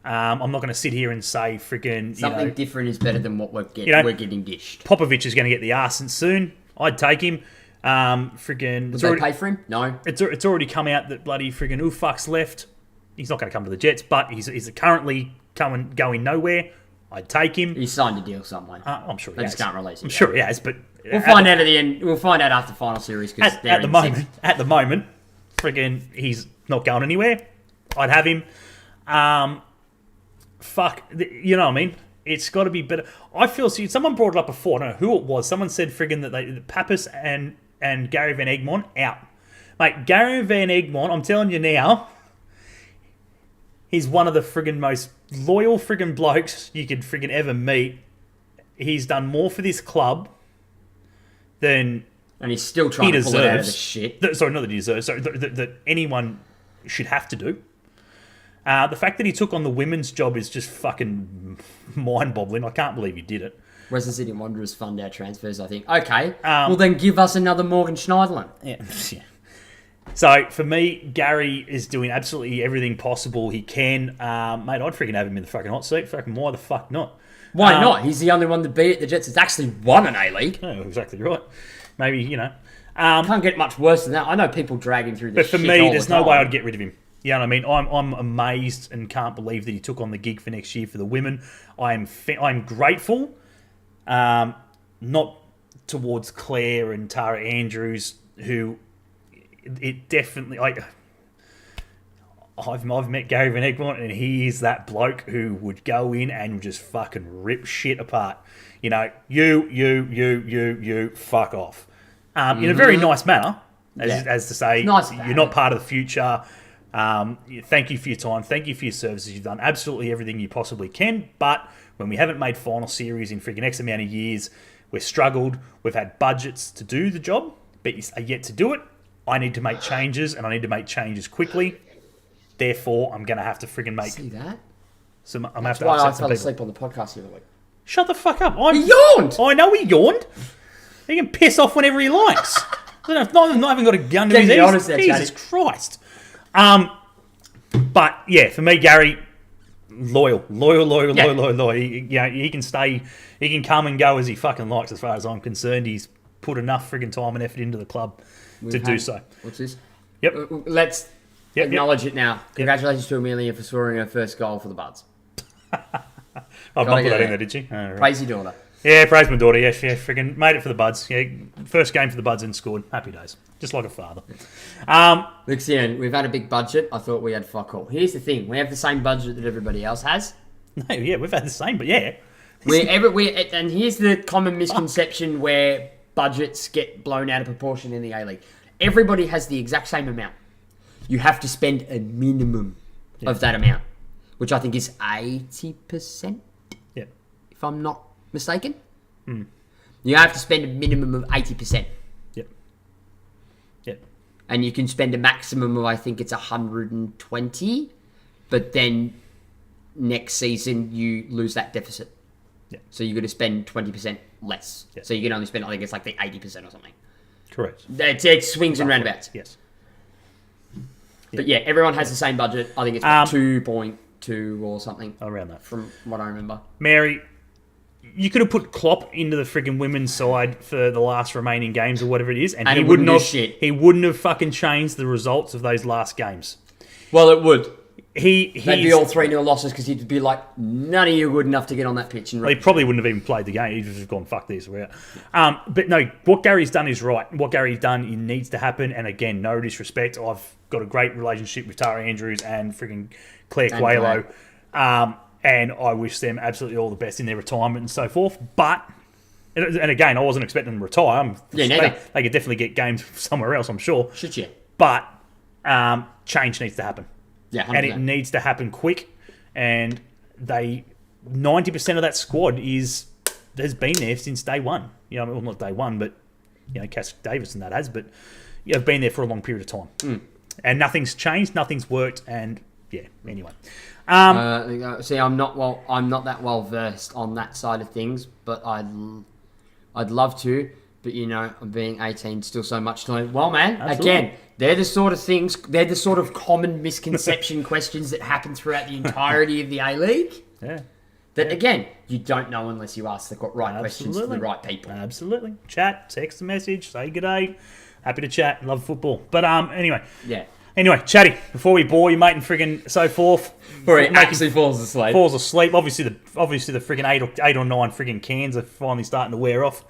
I'm not going to sit here and say freaking Something different is better than what we're getting dished. Popovich is going to get the arse soon. I'd take him. Would they pay for him? No. It's already come out that bloody freaking fuck's left. He's not going to come to the Jets, but he's currently going nowhere. I'd take him. He signed a deal somewhere. I'm sure he They has. just can't release it. I'm sure he has, but We'll find out at the end. We'll find out after final series because at the moment, friggin' he's not going anywhere. I'd have him. You know what I mean? It's got to be better. I feel. See, someone brought it up before. I don't know who it was. Someone said friggin' that Pappas and Gary Van Egmond out. Mate, Gary Van Egmond, I'm telling you now, he's one of the friggin' most loyal friggin' blokes you could friggin' ever meet. He's done more for this club than and he's still trying to pull it out of the shit. Sorry, not that he deserves. Sorry, that anyone should have to do. The fact that he took on the women's job is just fucking mind-boggling. I can't believe he did it. Western Sydney Wanderers fund our transfers, I think. Okay, well then give us another Morgan Schneiderlin. Yeah. So, for me, Gary is doing absolutely everything possible he can. Mate, I'd freaking have him in the fucking hot seat. Fucking why the fuck not? Why not? He's the only one to beat it. The Jets has actually won an A-League. Oh, exactly right. Maybe, Can't get much worse than that. I know people drag him through this but for shit me, all there's the no time. way I'd get rid of him. You know what I mean? I'm amazed and can't believe that he took on the gig for next year for the women. I'm grateful, not towards Claire and Tara Andrews, who it definitely I've met Gary Van Egmond, and he is that bloke who would go in and just fucking rip shit apart. You fuck off. In a very nice manner, as to say, nice you're not part of the future. Thank you for your time. Thank you for your services. You've done absolutely everything you possibly can. But when we haven't made final series in freaking X amount of years, we've struggled. We've had budgets to do the job, but you are yet to do it. I need to make changes, and I need to make changes quickly. Therefore, I'm going to have to freaking make... See that? I'm That's have to why I upset some fell people. asleep on the podcast the other week. Shut the fuck up. He yawned! I know he yawned. He can piss off whenever he likes. Not even got a gun to Get his me ears. honest there, Jesus Chatty. Christ. But yeah, for me, Gary, loyal. He can stay. He can come and go as he fucking likes. As far as I'm concerned, he's put enough frigging time and effort into the club to do so. What's this? Yep. Let's acknowledge it now. Congratulations to Amelia for scoring her first goal for the Buds. I've not put that in there, did you? Oh, right. Praise your daughter. Yeah, praise my daughter. Yeah, friggin' made it for the Buds. Yeah, first game for the Buds and scored. Happy days. Just like a father. Look, Sian, we've had a big budget. I thought we had fuck all. Here's the thing: we have the same budget that everybody else has. No, yeah, we've had the same, but yeah. And here's the common misconception where budgets get blown out of proportion in the A-League. Everybody has the exact same amount. You have to spend a minimum of that amount, which I think is 80%, Yeah. if I'm not mistaken. Mm. You have to spend a minimum of 80%. Yep. Yep. And you can spend a maximum of, I think it's 120, but then next season you lose that deficit. Yeah. So you're going to spend 20% less. Yeah. So you can only spend, I think it's like the 80% or something. Correct. It swings and roundabouts. Yes. But yeah, everyone has the same budget. I think it's 2.2 or something. Around that. From what I remember. Mary, you could have put Klopp into the friggin' women's side for the last remaining games or whatever it is, and he wouldn't do have. shit. He wouldn't have fucking changed the results of those last games. Well, it would. They'd He'd be all 3-0 losses because he'd be like, none of you are good enough to get on that pitch. And He probably wouldn't have even played the game. He'd just gone, fuck this, we're out. But no, what Gary's done is right. What Gary's done, it needs to happen. And again, no disrespect. I've got a great relationship with Tara Andrews and friggin' Claire Coelho. And I wish them absolutely all the best in their retirement and so forth. But, and again, I wasn't expecting them to retire. Neither. They could definitely get games somewhere else, I'm sure. Should you? But change needs to happen. Yeah, 100%. And it needs to happen quick. And 90% of that squad has been there since day one. Well, not day one, but Cass Davis and that has, but have been there for a long period of time. And nothing's changed, nothing's worked, and yeah. Anyway, see, I'm not that well versed on that side of things, but I'd love to. But I'm being 18, still so much to learn. Well, man, Absolutely. Again, they're the sort of things, they're the sort of common misconception questions that happen throughout the entirety of the A-League. Yeah. That, again, you don't know unless you ask the right questions to the right people. Absolutely. Chat, text a message, say good day. Happy to chat, love football. But anyway. Yeah. Anyway, Chatty, before we bore you, mate, and friggin' so forth. Before he actually falls asleep. Obviously the friggin' eight or nine friggin' cans are finally starting to wear off.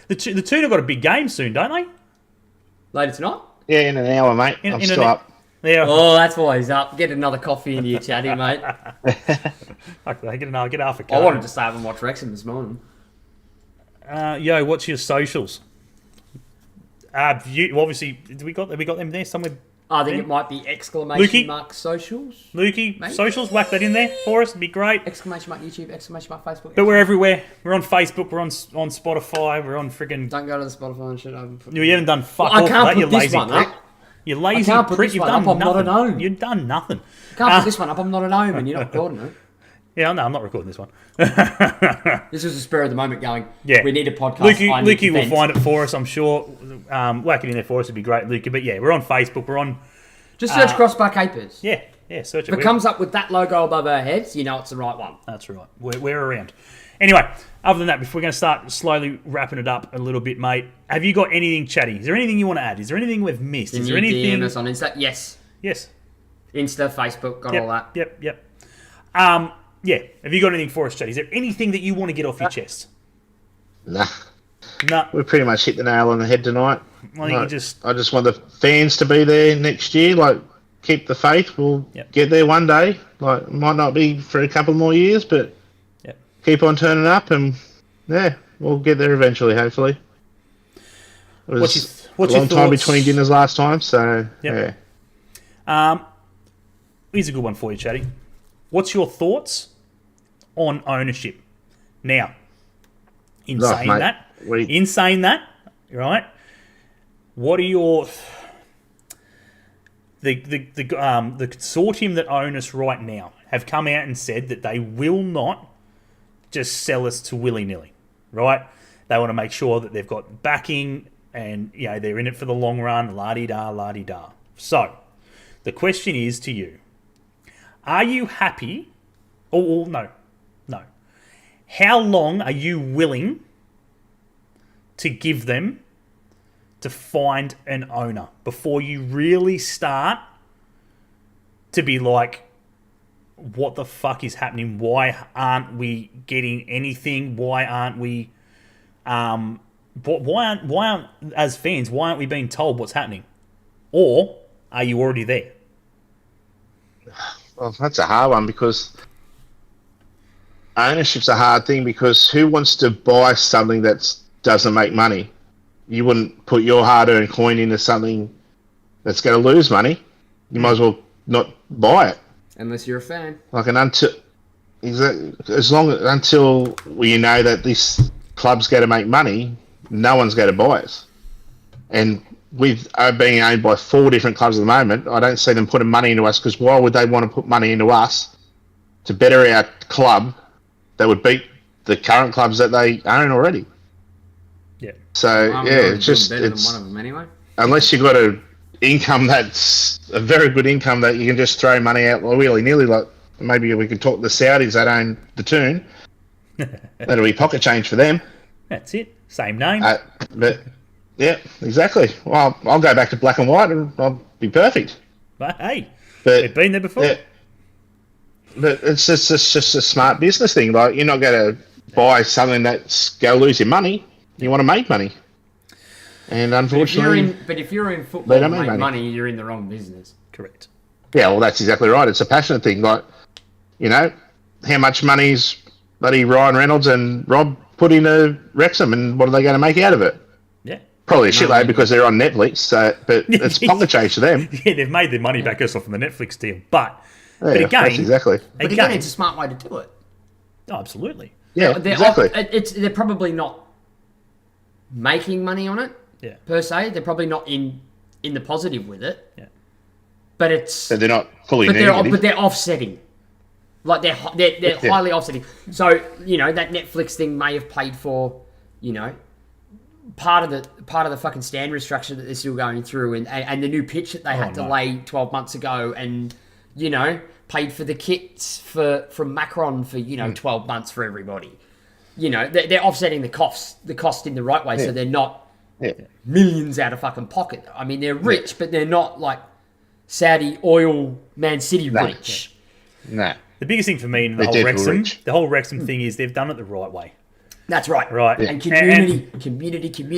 The Tuna got a big game soon, don't they? Later tonight? Yeah, in an hour, mate. I'm still up. Yeah. Oh, that's why he's up. Get another coffee into your Chatty, mate. Get half a cup. I wanted to stay up and watch Wrexham this morning. What's your socials? Obviously, have we got them there somewhere? I think it might be exclamation mark socials. Lukey, Maybe? socials, whack that in there for us. It'd be great. Exclamation mark YouTube, exclamation mark Facebook. But we're everywhere. We're on Facebook. We're on Spotify. We're on friggin'... Don't go to the Spotify and shit. You haven't done fuck I all can't that, you put this lazy one prick. up. You lazy I can't put prick. this You've one done up. I'm not nothing. at home. You've done nothing. Can't put this one up. I'm not at home and you're not recording it. Yeah, no, I'm not recording this one. This was the spur of the moment going, yeah. We need a podcast. Lukey will find it for us, I'm sure. Whack it in there for us would be great, Lukey. But yeah, we're on Facebook. We're on... Just search Crossbar Capers. Yeah, search it. If it comes up with that logo above our heads, you know it's the right one. That's right. We're around. Anyway, other than that, before we're going to start slowly wrapping it up a little bit, mate, have you got anything, Chatty? Is there anything you want to add? Is there anything we've missed? Is there anything... DM us on Insta? Yes. Yes. Insta, Facebook, got all that. Yep. Yeah. Have you got anything for us, Chatty? Is there anything that you want to get off your chest? Nah. No. We pretty much hit the nail on the head tonight. I just want the fans to be there next year. Keep the faith. We'll get there one day. It might not be for a couple more years, but keep on turning up, and we'll get there eventually. Hopefully. What's What's a long your time thoughts? between dinners last time, so Yep. yeah. Here's a good one for you, Chatty. What's your thoughts on ownership? Now, in Oh, saying mate, that, right? What are your the consortium that own us right now have come out and said that they will not just sell us to willy-nilly, right? They want to make sure that they've got backing and, you know, they're in it for the long run, la-di-da, la-di-da. So, the question is to you, are you happy, no. How long are you willing to give them to find an owner before you really start to be like, what the fuck is happening? Why aren't we getting anything? Why aren't we why aren't as fans, why aren't we being told what's happening? Or are you already there? Well, that's a hard one because ownership's a hard thing because who wants to buy something that doesn't make money? You wouldn't put your hard-earned coin into something that's going to lose money. You might as well not buy it. Unless you're a fan. Like until we know that this club's going to make money, no one's going to buy it. And with being owned by 4 different clubs at the moment, I don't see them putting money into us because why would they want to put money into us to better our club that would beat the current clubs that they own already? Yeah. So it's just better than one of them anyway. Unless you've got an income that's a very good income that you can just throw money out willy-nilly, like maybe we could talk the Saudis that own the Toon. That'll be pocket change for them. That's it. Same name. But yeah, exactly. Well, I'll go back to black and white and I'll be perfect. But hey, But we've been there before. Yeah, but it's just a smart business thing. Like you're not going to buy something that's going to lose your money. You want to make money. And unfortunately... But if you're in football they don't to make make money, you're in the wrong business. Correct. Yeah, well, that's exactly right. It's a passionate thing. Like, you know, how much money's bloody Ryan Reynolds and Rob put into Wrexham and what are they going to make out of it? Yeah. Probably a shitload because they're on Netflix, so, but it's pocket change to them. Yeah, they've made their money back us off from the Netflix deal. But again... That's exactly. But again, it's a smart way to do it. Oh, absolutely. Yeah, exactly. They're probably not making money on it, per se. They're probably not in the positive with it. Yeah. But it's... So they're not fully negative. But they're offsetting. Like, they're highly offsetting. So, you know, that Netflix thing may have paid for, you know, part of the fucking stand restructure that they're still going through and the new pitch that they had to lay 12 months ago and, you know, paid for the kits from Macron for, you know, 12 months for everybody. You know, they're offsetting the cost in the right way, so they're not millions out of fucking pocket. I mean, they're rich, but they're not like Saudi oil Man City rich. No. The biggest thing for me in the whole Wrexham thing is they've done it the right way. That's right. Right. And community.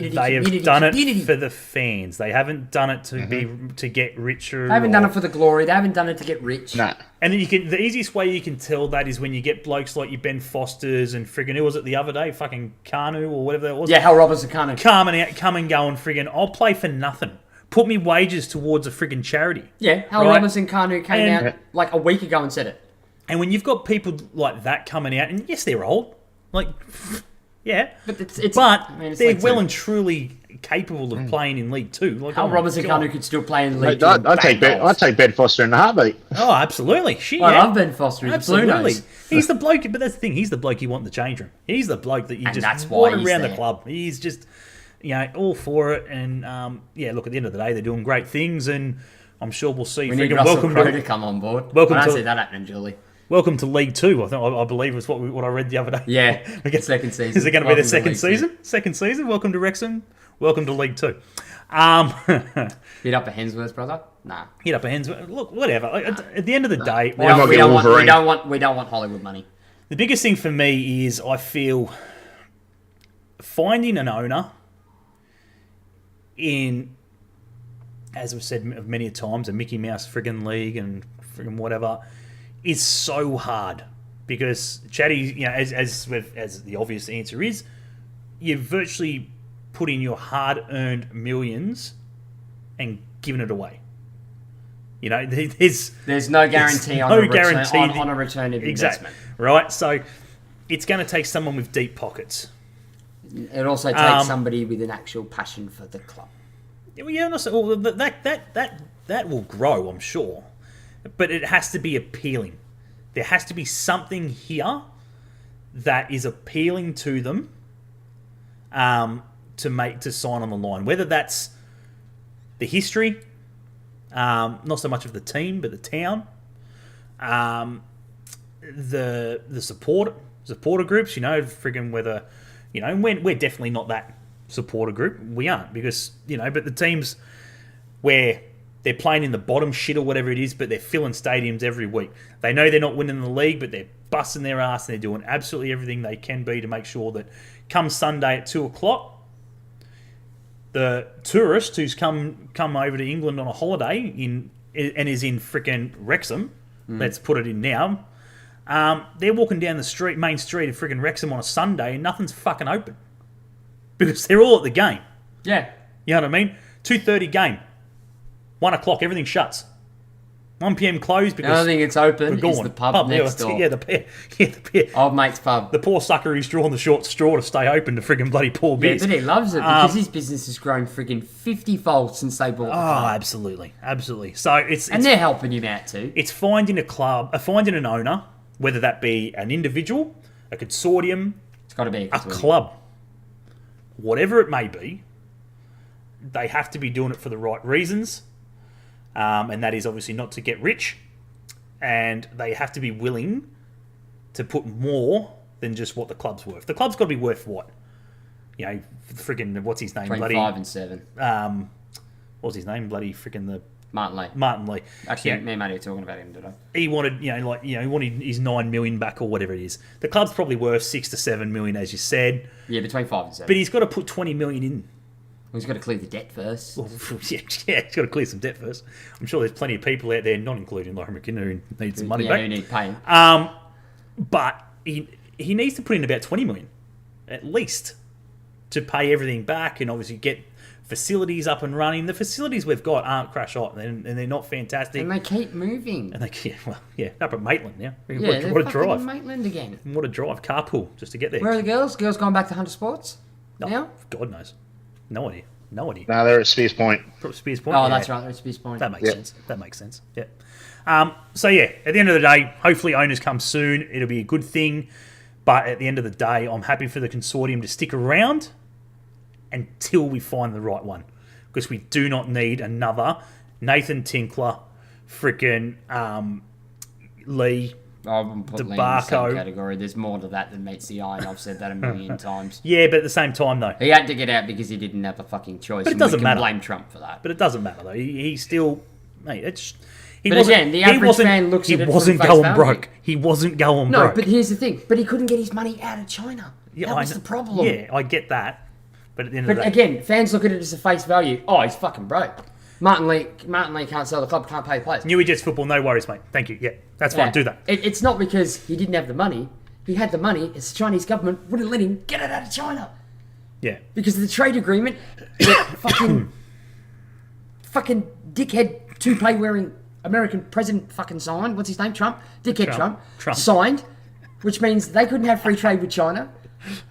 They have done it for the fans. They haven't done it to get richer. They haven't done it for the glory. They haven't done it to get rich. No. And then the easiest way you can tell that is when you get blokes like your Ben Fosters and friggin' who was it the other day? Fucking Kanu or whatever that was. Yeah, Hal Robertson Kanu. Come and go and friggin' I'll play for nothing. Put me wages towards a friggin' charity. Yeah, Hal Robertson Kanu came out like a week ago and said it. And when you've got people like that coming out, and yes, they're old, like, yeah, but they're well and truly capable of playing in League Two. Like, Hal Robertson Kanu could still play in League Two. I'd take Ben Foster in a heartbeat. Oh, absolutely. I love Ben Foster. He's absolutely. He's the bloke, but that's the thing. He's the bloke you want in the change room. He's the bloke that you just want around the club. He's just, you know, all for it. And look, at the end of the day, they're doing great things, and I'm sure we'll see. We need Russell Crowe to come on board. I don't see that happening, Julie. Welcome to League Two. I believe was what I read the other day. Yeah, second season. Is it going to be the second season? Second season. Welcome to Wrexham. Welcome to League Two. Hit up a Hensworth, brother. Nah. Hit up a Hensworth. Look, whatever. At the end of the day, we don't want Hollywood money. The biggest thing for me is I feel finding an owner in, as I've said many times, a Mickey Mouse friggin' league and friggin' whatever, is so hard because Chatty, you know, as the obvious answer is, you're virtually putting your hard-earned millions and giving it away. You know, there's no guarantee on a return of investment. Right? So it's going to take someone with deep pockets. It also takes somebody with an actual passion for the club. Yeah, that will grow, I'm sure. But it has to be appealing. There has to be something here that is appealing to them to sign on the line. Whether that's the history, not so much of the team, but the town, the supporter groups. You know, friggin' whether, you know, we're definitely not that supporter group. We aren't, because, you know, but the teams where they're playing in the bottom shit or whatever it is, but they're filling stadiums every week. They know they're not winning the league, but they're busting their ass and they're doing absolutely everything they can be to make sure that come Sunday at 2 o'clock, the tourist who's come over to England on a holiday and is in frickin' Wrexham, let's put it in now, they're walking down the main street of frickin' Wrexham on a Sunday and nothing's fucking open. Because they're all at the game. Yeah. You know what I mean? 2:30 game. 1 o'clock, everything shuts. 1 p.m. closed because the only thing it's open is the pub next door. Yeah, the old mate's pub. The poor sucker who's drawn the short straw to stay open to friggin' bloody pour beers. Yeah, but he loves it because his business has grown friggin' 50-fold since they bought the club. Oh, absolutely. So and they're helping him out too. It's finding a club, finding an owner, whether that be an individual, a consortium, it's got to be a club, whatever it may be. They have to be doing it for the right reasons. And that is obviously not to get rich, and they have to be willing to put more than just what the club's worth. The club's got to be worth what? You know, friggin' what's his name? Between bloody 5 and 7. What's his name? Bloody friggin' the Martin Lee. Actually, yeah. me and Matty were talking about him today. He wanted, he wanted his 9 million back or whatever it is. The club's probably worth 6 to 7 million, as you said. Yeah, between 5 and 7. But he's got to put 20 million in. He's got to clear the debt first. Well, yeah, he's got to clear some debt first. I'm sure there's plenty of people out there, not including Laurie McKinnon, who need some money back. Who need paying. But he needs to put in about 20 million, at least, to pay everything back and obviously get facilities up and running. The facilities we've got aren't crash hot, and they're not fantastic. And they keep moving. And up at Maitland now. Yeah, what a drive. In Maitland again. What a drive. Carpool just to get there. Where are the girls? Girls going back to Hunter Sports now? God knows. No idea. No, they're at Spears Point. Spears Point. Oh, yeah. That's right. They're at Spears Point. That makes sense. Yeah. So yeah, at the end of the day, hopefully owners come soon. It'll be a good thing. But at the end of the day, I'm happy for the consortium to stick around until we find the right one, because we do not need another Nathan Tinkler, frickin' Lee. I wouldn't put Lee in the same category. There's more to that than meets the eye, and I've said that a million times. Yeah, but at the same time, though, he had to get out because he didn't have a fucking choice. But it doesn't matter. Blame Trump for that. But it doesn't matter though. He still, mate. But again, the average fan looks at it from face value. He wasn't going broke. He wasn't going broke. No, but here's the thing. But he couldn't get his money out of China. Yeah, that was the problem. Yeah, I get that. But at the end of the day, again, fans look at it as a face value. Oh, he's fucking broke. Martin Lee can't sell the club, can't pay players. Newey Jets football, no worries, mate. Thank you. Yeah, that's fine. Do that. It's not because he didn't have the money. He had the money. It's the Chinese government wouldn't let him get it out of China. Yeah. Because of the trade agreement that fucking dickhead toupee wearing American president fucking signed. What's his name? Trump. Dickhead Trump. Signed, which means they couldn't have free trade with China.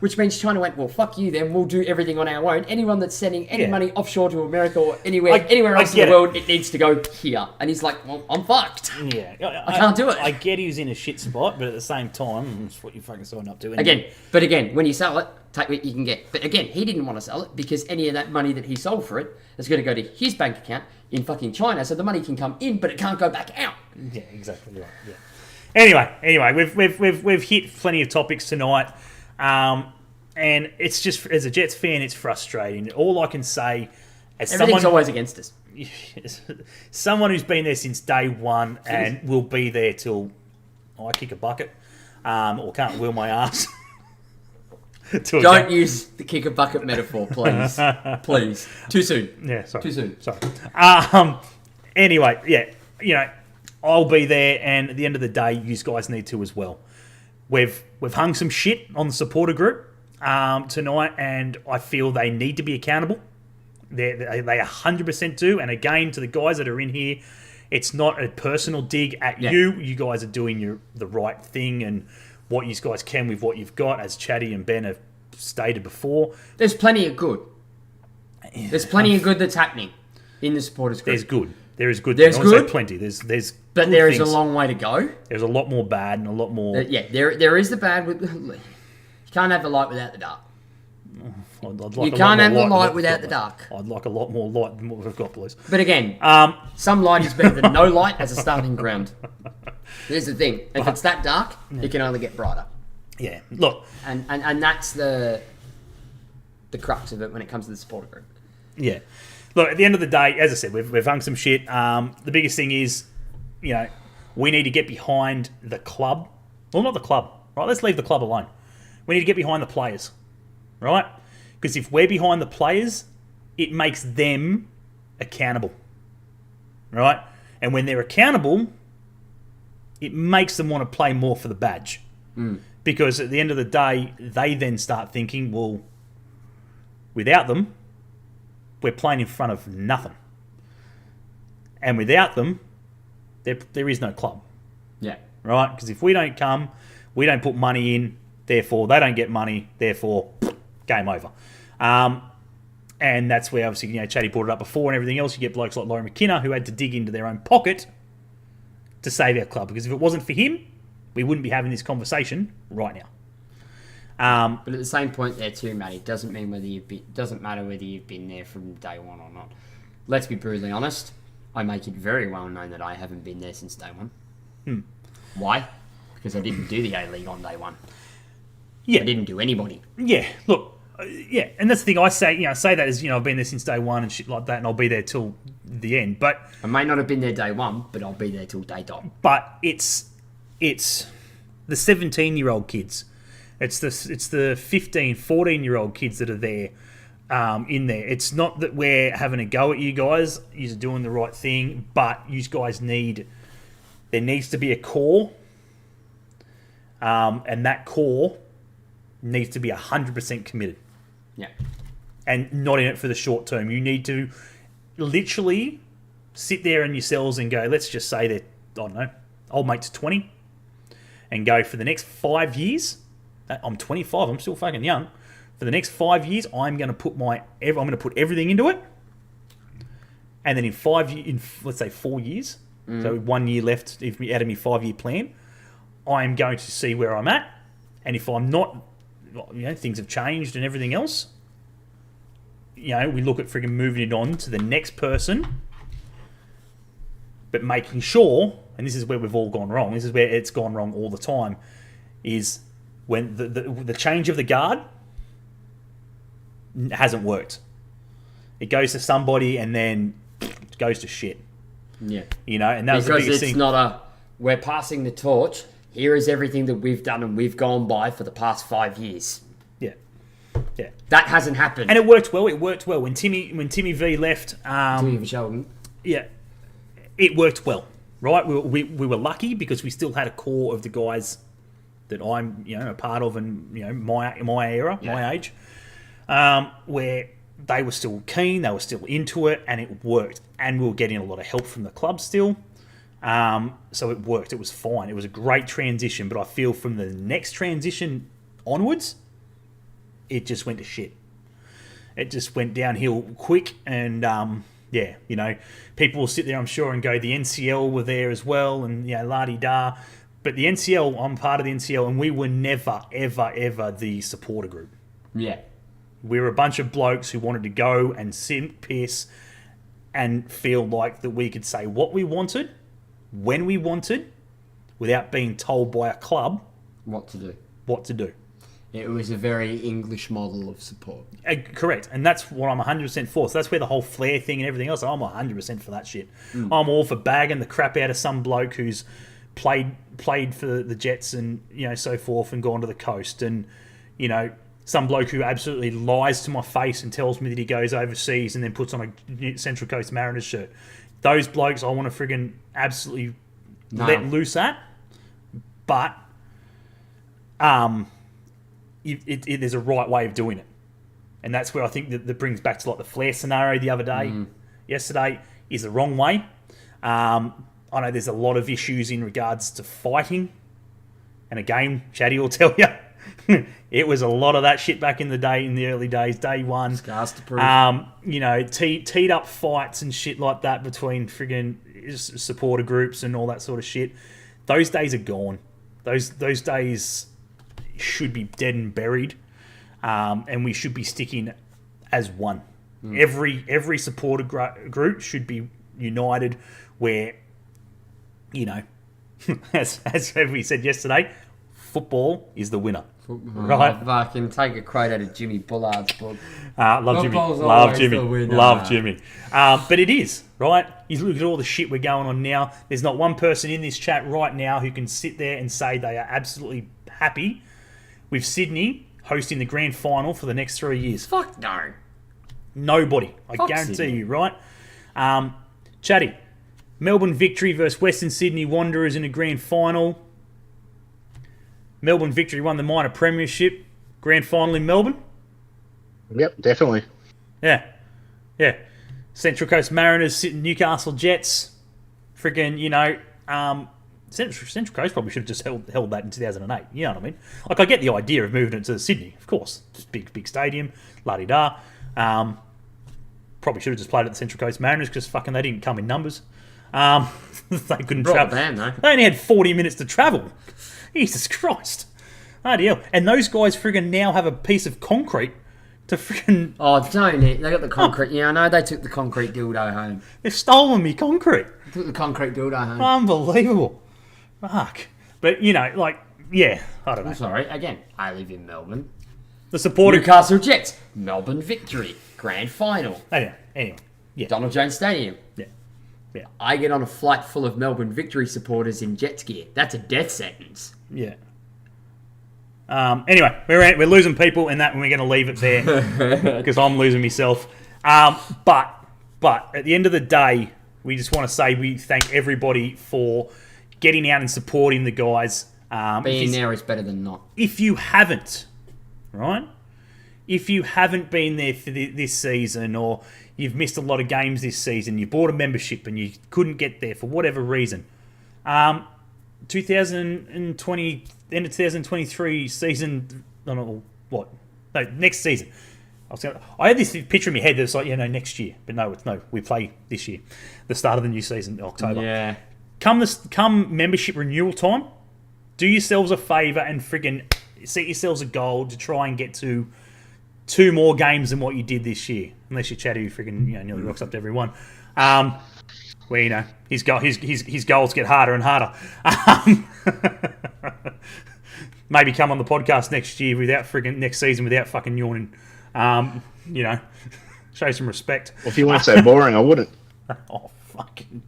Which means China went, well, fuck you then, we'll do everything on our own. Anyone that's sending any money offshore to America or anywhere else in the world, it needs to go here. And he's like, well, I'm fucked. Yeah. I can't do it. I get he was in a shit spot, but at the same time, that's what you fucking signed up to. Again, when you sell it, take what you can get. But again, he didn't want to sell it because any of that money that he sold for it is going to go to his bank account in fucking China, so the money can come in, but it can't go back out. Yeah, exactly right. Yeah. Anyway, we've hit plenty of topics tonight. And it's just, as a Jets fan, it's frustrating. All I can say, as everything's always against us. Someone who's been there since day one and will be there till I kick a bucket, or can't wheel my ass. Don't use the kick a bucket metaphor, please. Please. Too soon. Yeah, sorry. Too soon. Sorry. Anyway, I'll be there, and at the end of the day, you guys need to as well. We've hung some shit on the supporter group. tonight, and I feel they need to be accountable. They 100% do. And again, to the guys that are in here, it's not a personal dig at you. You guys are doing the right thing and what you guys can with what you've got, as Chatty and Ben have stated before. There's plenty of good. There's plenty of good that's happening in the supporters group. There's good. There is good. There's good. Plenty. There's but there is a long way to go. There's a lot more bad and a lot more... there is the bad. You can't have the light without the dark. You can't have the light without the dark. I'd like a lot more light than what we've got, please. But again, some light is better than no light as a starting ground. Here's the thing. If it's that dark, it can only get brighter. Yeah, look. And that's the crux of it when it comes to the supporter group. Yeah. Look, at the end of the day, as I said, we've hung some shit. The biggest thing is, we need to get behind the club. Well, not the club, right? Let's leave the club alone. We need to get behind the players, right? Because if we're behind the players, it makes them accountable, right? And when they're accountable, it makes them want to play more for the badge. Because at the end of the day, they then start thinking, well, without them, we're playing in front of nothing. And without them, there is no club. Yeah. Right? Because if we don't come, we don't put money in, therefore they don't get money, therefore game over. And that's where obviously, Chatty brought it up before and everything else. You get blokes like Laurie McKenna who had to dig into their own pocket to save our club. Because if it wasn't for him, we wouldn't be having this conversation right now. But at the same point there too, Matty, it doesn't matter whether you've been there from day one or not. Let's be brutally honest. I make it very well known that I haven't been there since day one. Why? Because I didn't do the A-League on day one. Yeah. I didn't do anybody. Yeah, look, and that's the thing I say, I say that as, I've been there since day one and shit like that, and I'll be there till the end, but... I may not have been there day one, but I'll be there till day dot. But it's the 17-year-old kids. It's the 15, 14-year-old kids that are there, in there. It's not that we're having a go at you guys. You're doing the right thing, but you guys there needs to be a core, and that core needs to be 100% committed. Yeah. And not in it for the short term. You need to literally sit there in your cells and go, let's just say that, I don't know, old mate's 20, and go for the next 5 years. I'm 25. I'm still fucking young. For the next 5 years, I'm going to put everything into it. And then let's say 4 years, so 1 year left out of my 5-year plan, I'm going to see where I'm at. And if I'm not, things have changed and everything else, we look at friggin' moving it on to the next person, but making sure, and this is where we've all gone wrong, this is where it's gone wrong all the time, is when the change of the guard hasn't worked. It goes to somebody and then it goes to shit. Yeah. And that was the biggest thing. Because it's not we're passing the torch, here is everything that we've done and we've gone by for the past 5 years. Yeah. Yeah. That hasn't happened. And it worked well. When Timmy V left, Timmy V. Sheldon. Yeah. It worked well. Right? We were lucky because we still had a core of the guys that I'm, a part of, and my era, my age, where they were still keen, they were still into it, and it worked. And we were getting a lot of help from the club still, so it worked. It was fine. It was a great transition. But I feel from the next transition onwards, it just went to shit. It just went downhill quick, and people will sit there, I'm sure, and go, the NCL were there as well, and la-di-da. But the NCL, I'm part of the NCL, and we were never, ever, ever the supporter group. Yeah. We were a bunch of blokes who wanted to go and sit, piss, and feel like that we could say what we wanted, when we wanted, without being told by a club what to do. It was a very English model of support. Correct. And that's what I'm 100% for. So that's where the whole flair thing and everything else, I'm 100% for that shit. I'm all for bagging the crap out of some bloke who's played for the Jets and so forth, and gone to the coast, and some bloke who absolutely lies to my face and tells me that he goes overseas and then puts on a Central Coast Mariners shirt. Those blokes I want to friggin' absolutely let loose at. But there's a right way of doing it. And that's where I think that brings back to like the Flair scenario the other day, yesterday, is the wrong way. I know there's a lot of issues in regards to fighting. And again, Chatty will tell you, it was a lot of that shit back in the day, in the early days, day one. Scars to prove. Teed up fights and shit like that between friggin' supporter groups and all that sort of shit. Those days are gone. Those days should be dead and buried. And we should be sticking as one. Every supporter group should be united where, as we said yesterday, football is the winner. Right? Fucking take a quote out of Jimmy Bullard's book. Love Jimmy. Love Jimmy. Love Jimmy. But it is, right? You look at all the shit we're going on now. There's not one person in this chat right now who can sit there and say they are absolutely happy with Sydney hosting the grand final for the next 3 years. Fuck no. Nobody. I guarantee Sydney. You, right? Chatty. Melbourne victory versus Western Sydney Wanderers in a grand final. Melbourne victory won the minor premiership. Grand final in Melbourne. Yep, definitely. Yeah. Central Coast Mariners sitting Newcastle Jets. Freaking, Central Coast probably should have just held that in 2008. You know what I mean? Like, I get the idea of moving it to Sydney, of course. Just big stadium, la-di-da. Probably should have just played at the Central Coast Mariners because fucking they didn't come in numbers. They couldn't travel. They only had 40 minutes to travel. Jesus Christ. Bloody hell. And those guys friggin' now have a piece of concrete to friggin'... Oh, don't it? They got the concrete. Yeah, I know they took the concrete dildo home. They've stolen me concrete. Took the concrete dildo home. Unbelievable. Fuck. But, I don't know. I'm sorry. Again, I live in Melbourne. The supporter... Newcastle Jets. Melbourne victory. Grand final. Anyway. Yeah. Donald Jones Stadium. Yeah. I get on a flight full of Melbourne victory supporters in Jets gear. That's a death sentence. Yeah. Anyway, we're losing people in that, and we're going to leave it there because I'm losing myself. But at the end of the day, we just want to say we thank everybody for getting out and supporting the guys. Being there is better than not. If you haven't, right? If you haven't been there for this season, or you've missed a lot of games this season, you bought a membership and you couldn't get there for whatever reason, 2020, end of 2023 season, I don't know what, no, next season. I had this picture in my head that's like, next year, but no, we play this year, the start of the new season, October. Yeah. Come membership renewal time, do yourselves a favour and friggin' set yourselves a goal to try and get to 2 more games than what you did this year, unless you're Chatty, who friggin' nearly rocks up to every one. Where his goals get harder and harder. Maybe come on the podcast next season without fucking yawning. Show some respect. If you weren't so boring, I wouldn't. Oh, fucking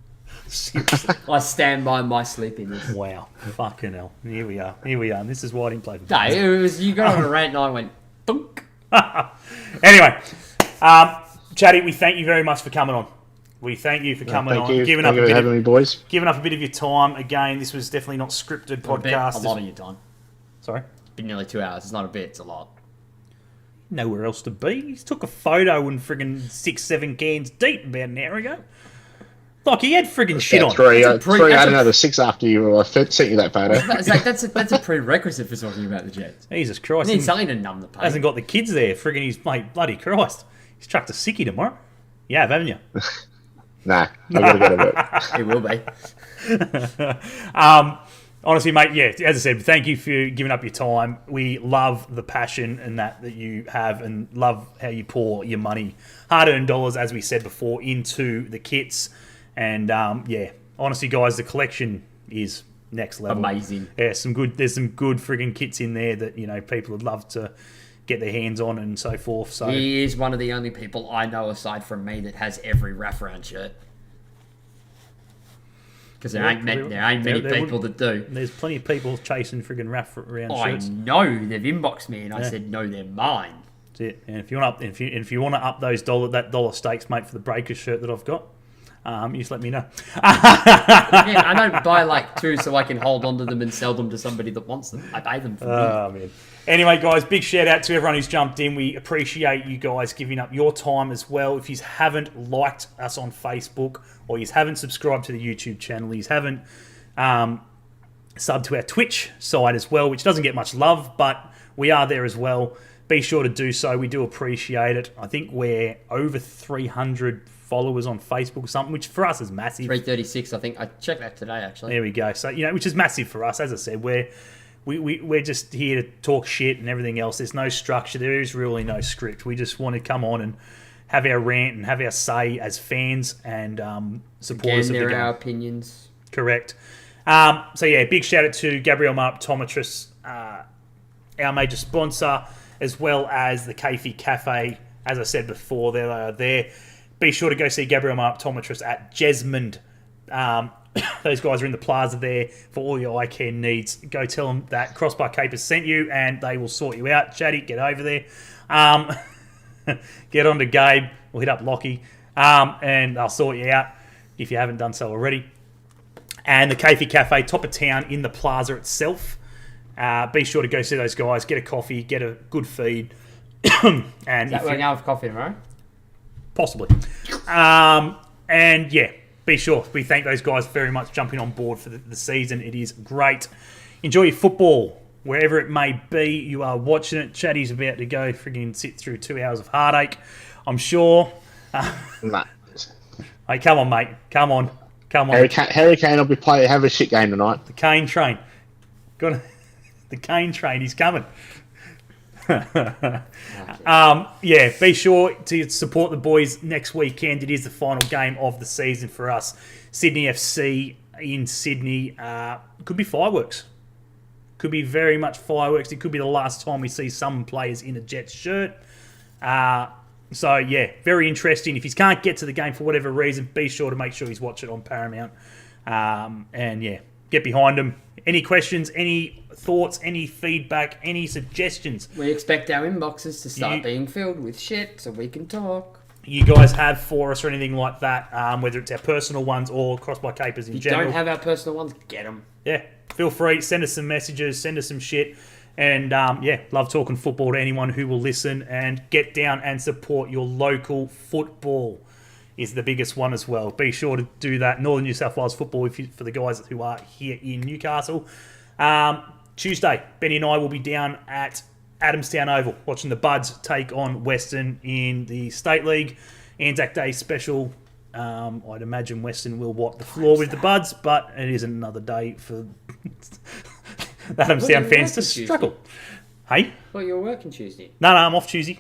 seriously. I stand by my sleepiness. Wow, fucking hell. Here we are. And this is why I didn't play for No, it was, you got on a rant and I went, thunk. Anyway, Chatty, we thank you very much for coming on. We thank you for coming on. Giving up having me, boys. Giving up a bit of your time. Again, this was definitely not scripted podcast. A lot of your time. Sorry? It's been nearly 2 hours. It's not a bit, it's a lot. Nowhere else to be. He took a photo and friggin' 6-7 cans deep about an hour ago. Like, he had friggin' shit on. Three. I had another 6 after you. I sent you that photo. That's a prerequisite for talking about the Jets. Jesus Christ. He needs something to numb the pain. Hasn't got the kids there. Friggin' he's, mate, bloody Christ. He's chucked a sickie tomorrow. You have, haven't you? Nah, I've got to go to work. It will be. Honestly, mate, yeah, as I said, thank you for giving up your time. We love the passion and that you have, and love how you pour your money, hard-earned dollars, as we said before, into the kits. And, honestly, guys, the collection is next level. Amazing. Yeah, there's some good friggin' kits in there that, people would love to get their hands on and so forth. So he is one of the only people I know, aside from me, that has every wraparound shirt. Because there ain't many people that do. There's plenty of people chasing friggin' wraparound shirts. I know they've inboxed me, and I said no, they're mine. That's it. And if you want to up those dollar stakes, mate, for the Breakers shirt that I've got, you just let me know. Again, I don't buy like 2 so I can hold on to them and sell them to somebody that wants them. I pay them for them. Oh man. Anyway, guys, big shout out to everyone who's jumped in. We appreciate you guys giving up your time as well. If you haven't liked us on Facebook or you haven't subscribed to the YouTube channel, you haven't subbed to our Twitch side as well, which doesn't get much love, but we are there as well. Be sure to do so. We do appreciate it. I think we're over 300 followers on Facebook or something, which for us is massive. 336, I think. I checked that today, actually. There we go. So, which is massive for us. As I said, we're just here to talk shit and everything else. There's no structure. There is really no script. We just want to come on and have our rant and have our say as fans and supporters of the game. There are our opinions. Correct. Big shout out to Gabriel Mar Optometrist, our major sponsor, as well as the Cafe Cafe. As I said before, they are there. Be sure to go see Gabriel Mar Optometrist at Jesmond. Those guys are in the plaza there for all your eye care needs. Go tell them that Crossbar Capers sent you and they will sort you out. Chatty, get over there. Get on to Gabe. We'll hit up Lockie and they'll sort you out if you haven't done so already. And the Cafe Cafe, top of town in the plaza itself. Be sure to go see those guys. Get a coffee, get a good feed. And is that we're going for coffee tomorrow? Possibly. Be sure. We thank those guys very much jumping on board for the season. It is great. Enjoy your football, wherever it may be. You are watching it. Chatty's about to go frigging sit through 2 hours of heartache, I'm sure. Nah. Hey, come on, mate. Come on. Harry Kane will be playing. Have a shit game tonight. The Kane train. The Kane train. He's coming. Be sure to support the boys next weekend. It is the final game of the season for us. Sydney FC in Sydney. Could be fireworks. Could be very much fireworks. It could be the last time we see some players in a Jets shirt. Very interesting. If you can't get to the game for whatever reason, be sure to make sure he's watching it on Paramount. Get behind him. Any questions, any thoughts, any feedback, any suggestions? We expect our inboxes to start being filled with shit so we can talk. You guys have for us or anything like that, whether it's our personal ones or Crossbar Capers in general. If you don't have our personal ones, get them. Yeah, feel free. Send us some messages, send us some shit. And, love talking football to anyone who will listen and get down and support your local football. Is the biggest one as well. Be sure to do that. Northern New South Wales football for the guys who are here in Newcastle. Tuesday, Benny and I will be down at Adamstown Oval watching the Buds take on Western in the State League. Anzac Day special. I'd imagine Western will wipe the floor with the Buds, but it isn't another day for Adamstown fans to struggle. Hey? Well, you're working Tuesday. No, I'm off Tuesday.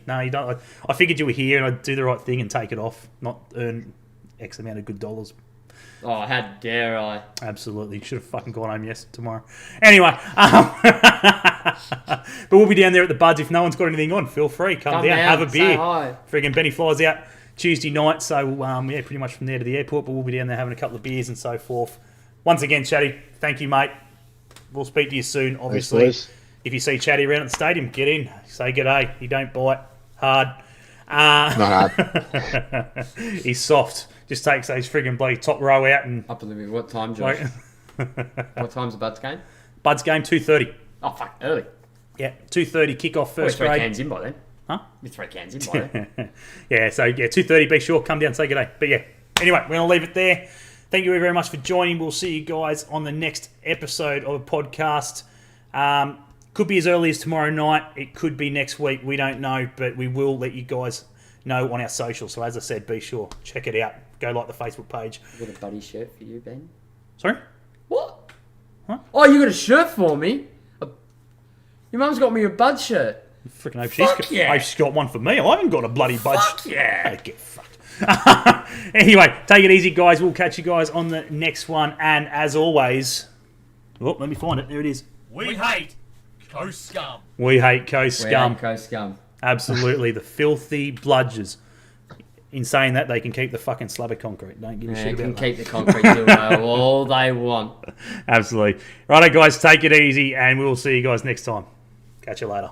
No, you don't. I figured you were here and I'd do the right thing and take it off, not earn X amount of good dollars. Oh, how dare I? Absolutely. Should have fucking gone home tomorrow. Anyway, but we'll be down there at the Buds. If no one's got anything on, feel free. Come down, have a beer. Say hi. Friggin' Benny flies out Tuesday night, so pretty much from there to the airport, but we'll be down there having a couple of beers and so forth. Once again, Chatty, thank you, mate. We'll speak to you soon, obviously. Thanks, if you see Chatty around at the stadium, get in. Say g'day. He don't bite hard. Not hard. He's soft. Just takes those friggin' bloody top row out and... Up a little bit. What time, Josh? What time's the Buds game? Buds game, 2:30. Oh, fuck. Early. Yeah, 2:30 kickoff first grade. 3 cans in by then. Huh? You're 3 cans in by then. 2:30. Be sure, come down, say g'day. But anyway, we're going to leave it there. Thank you very much for joining. We'll see you guys on the next episode of a podcast. Could be as early as tomorrow night. It could be next week. We don't know, but we will let you guys know on our socials. So as I said, be sure. Check it out. Go like the Facebook page. I got a buddy shirt for you, Ben. Sorry? What? Huh? Oh, you got a shirt for me? Your mum's got me a Bud shirt. Freaking hope she's got one for me. I haven't got a bloody Bud shirt. Fuck yeah. Get fucked. Anyway, take it easy, guys. We'll catch you guys on the next one. And as always... Oh, let me find it. There it is. We hate Coast Scum. We hate Coast Scum. We hate Coast Scum. Absolutely. The filthy bludgers. In saying that, they can keep the fucking slab of concrete. Don't give a shit about that. They can keep the concrete doing all they want. Absolutely. Righto, guys. Take it easy, and we'll see you guys next time. Catch you later.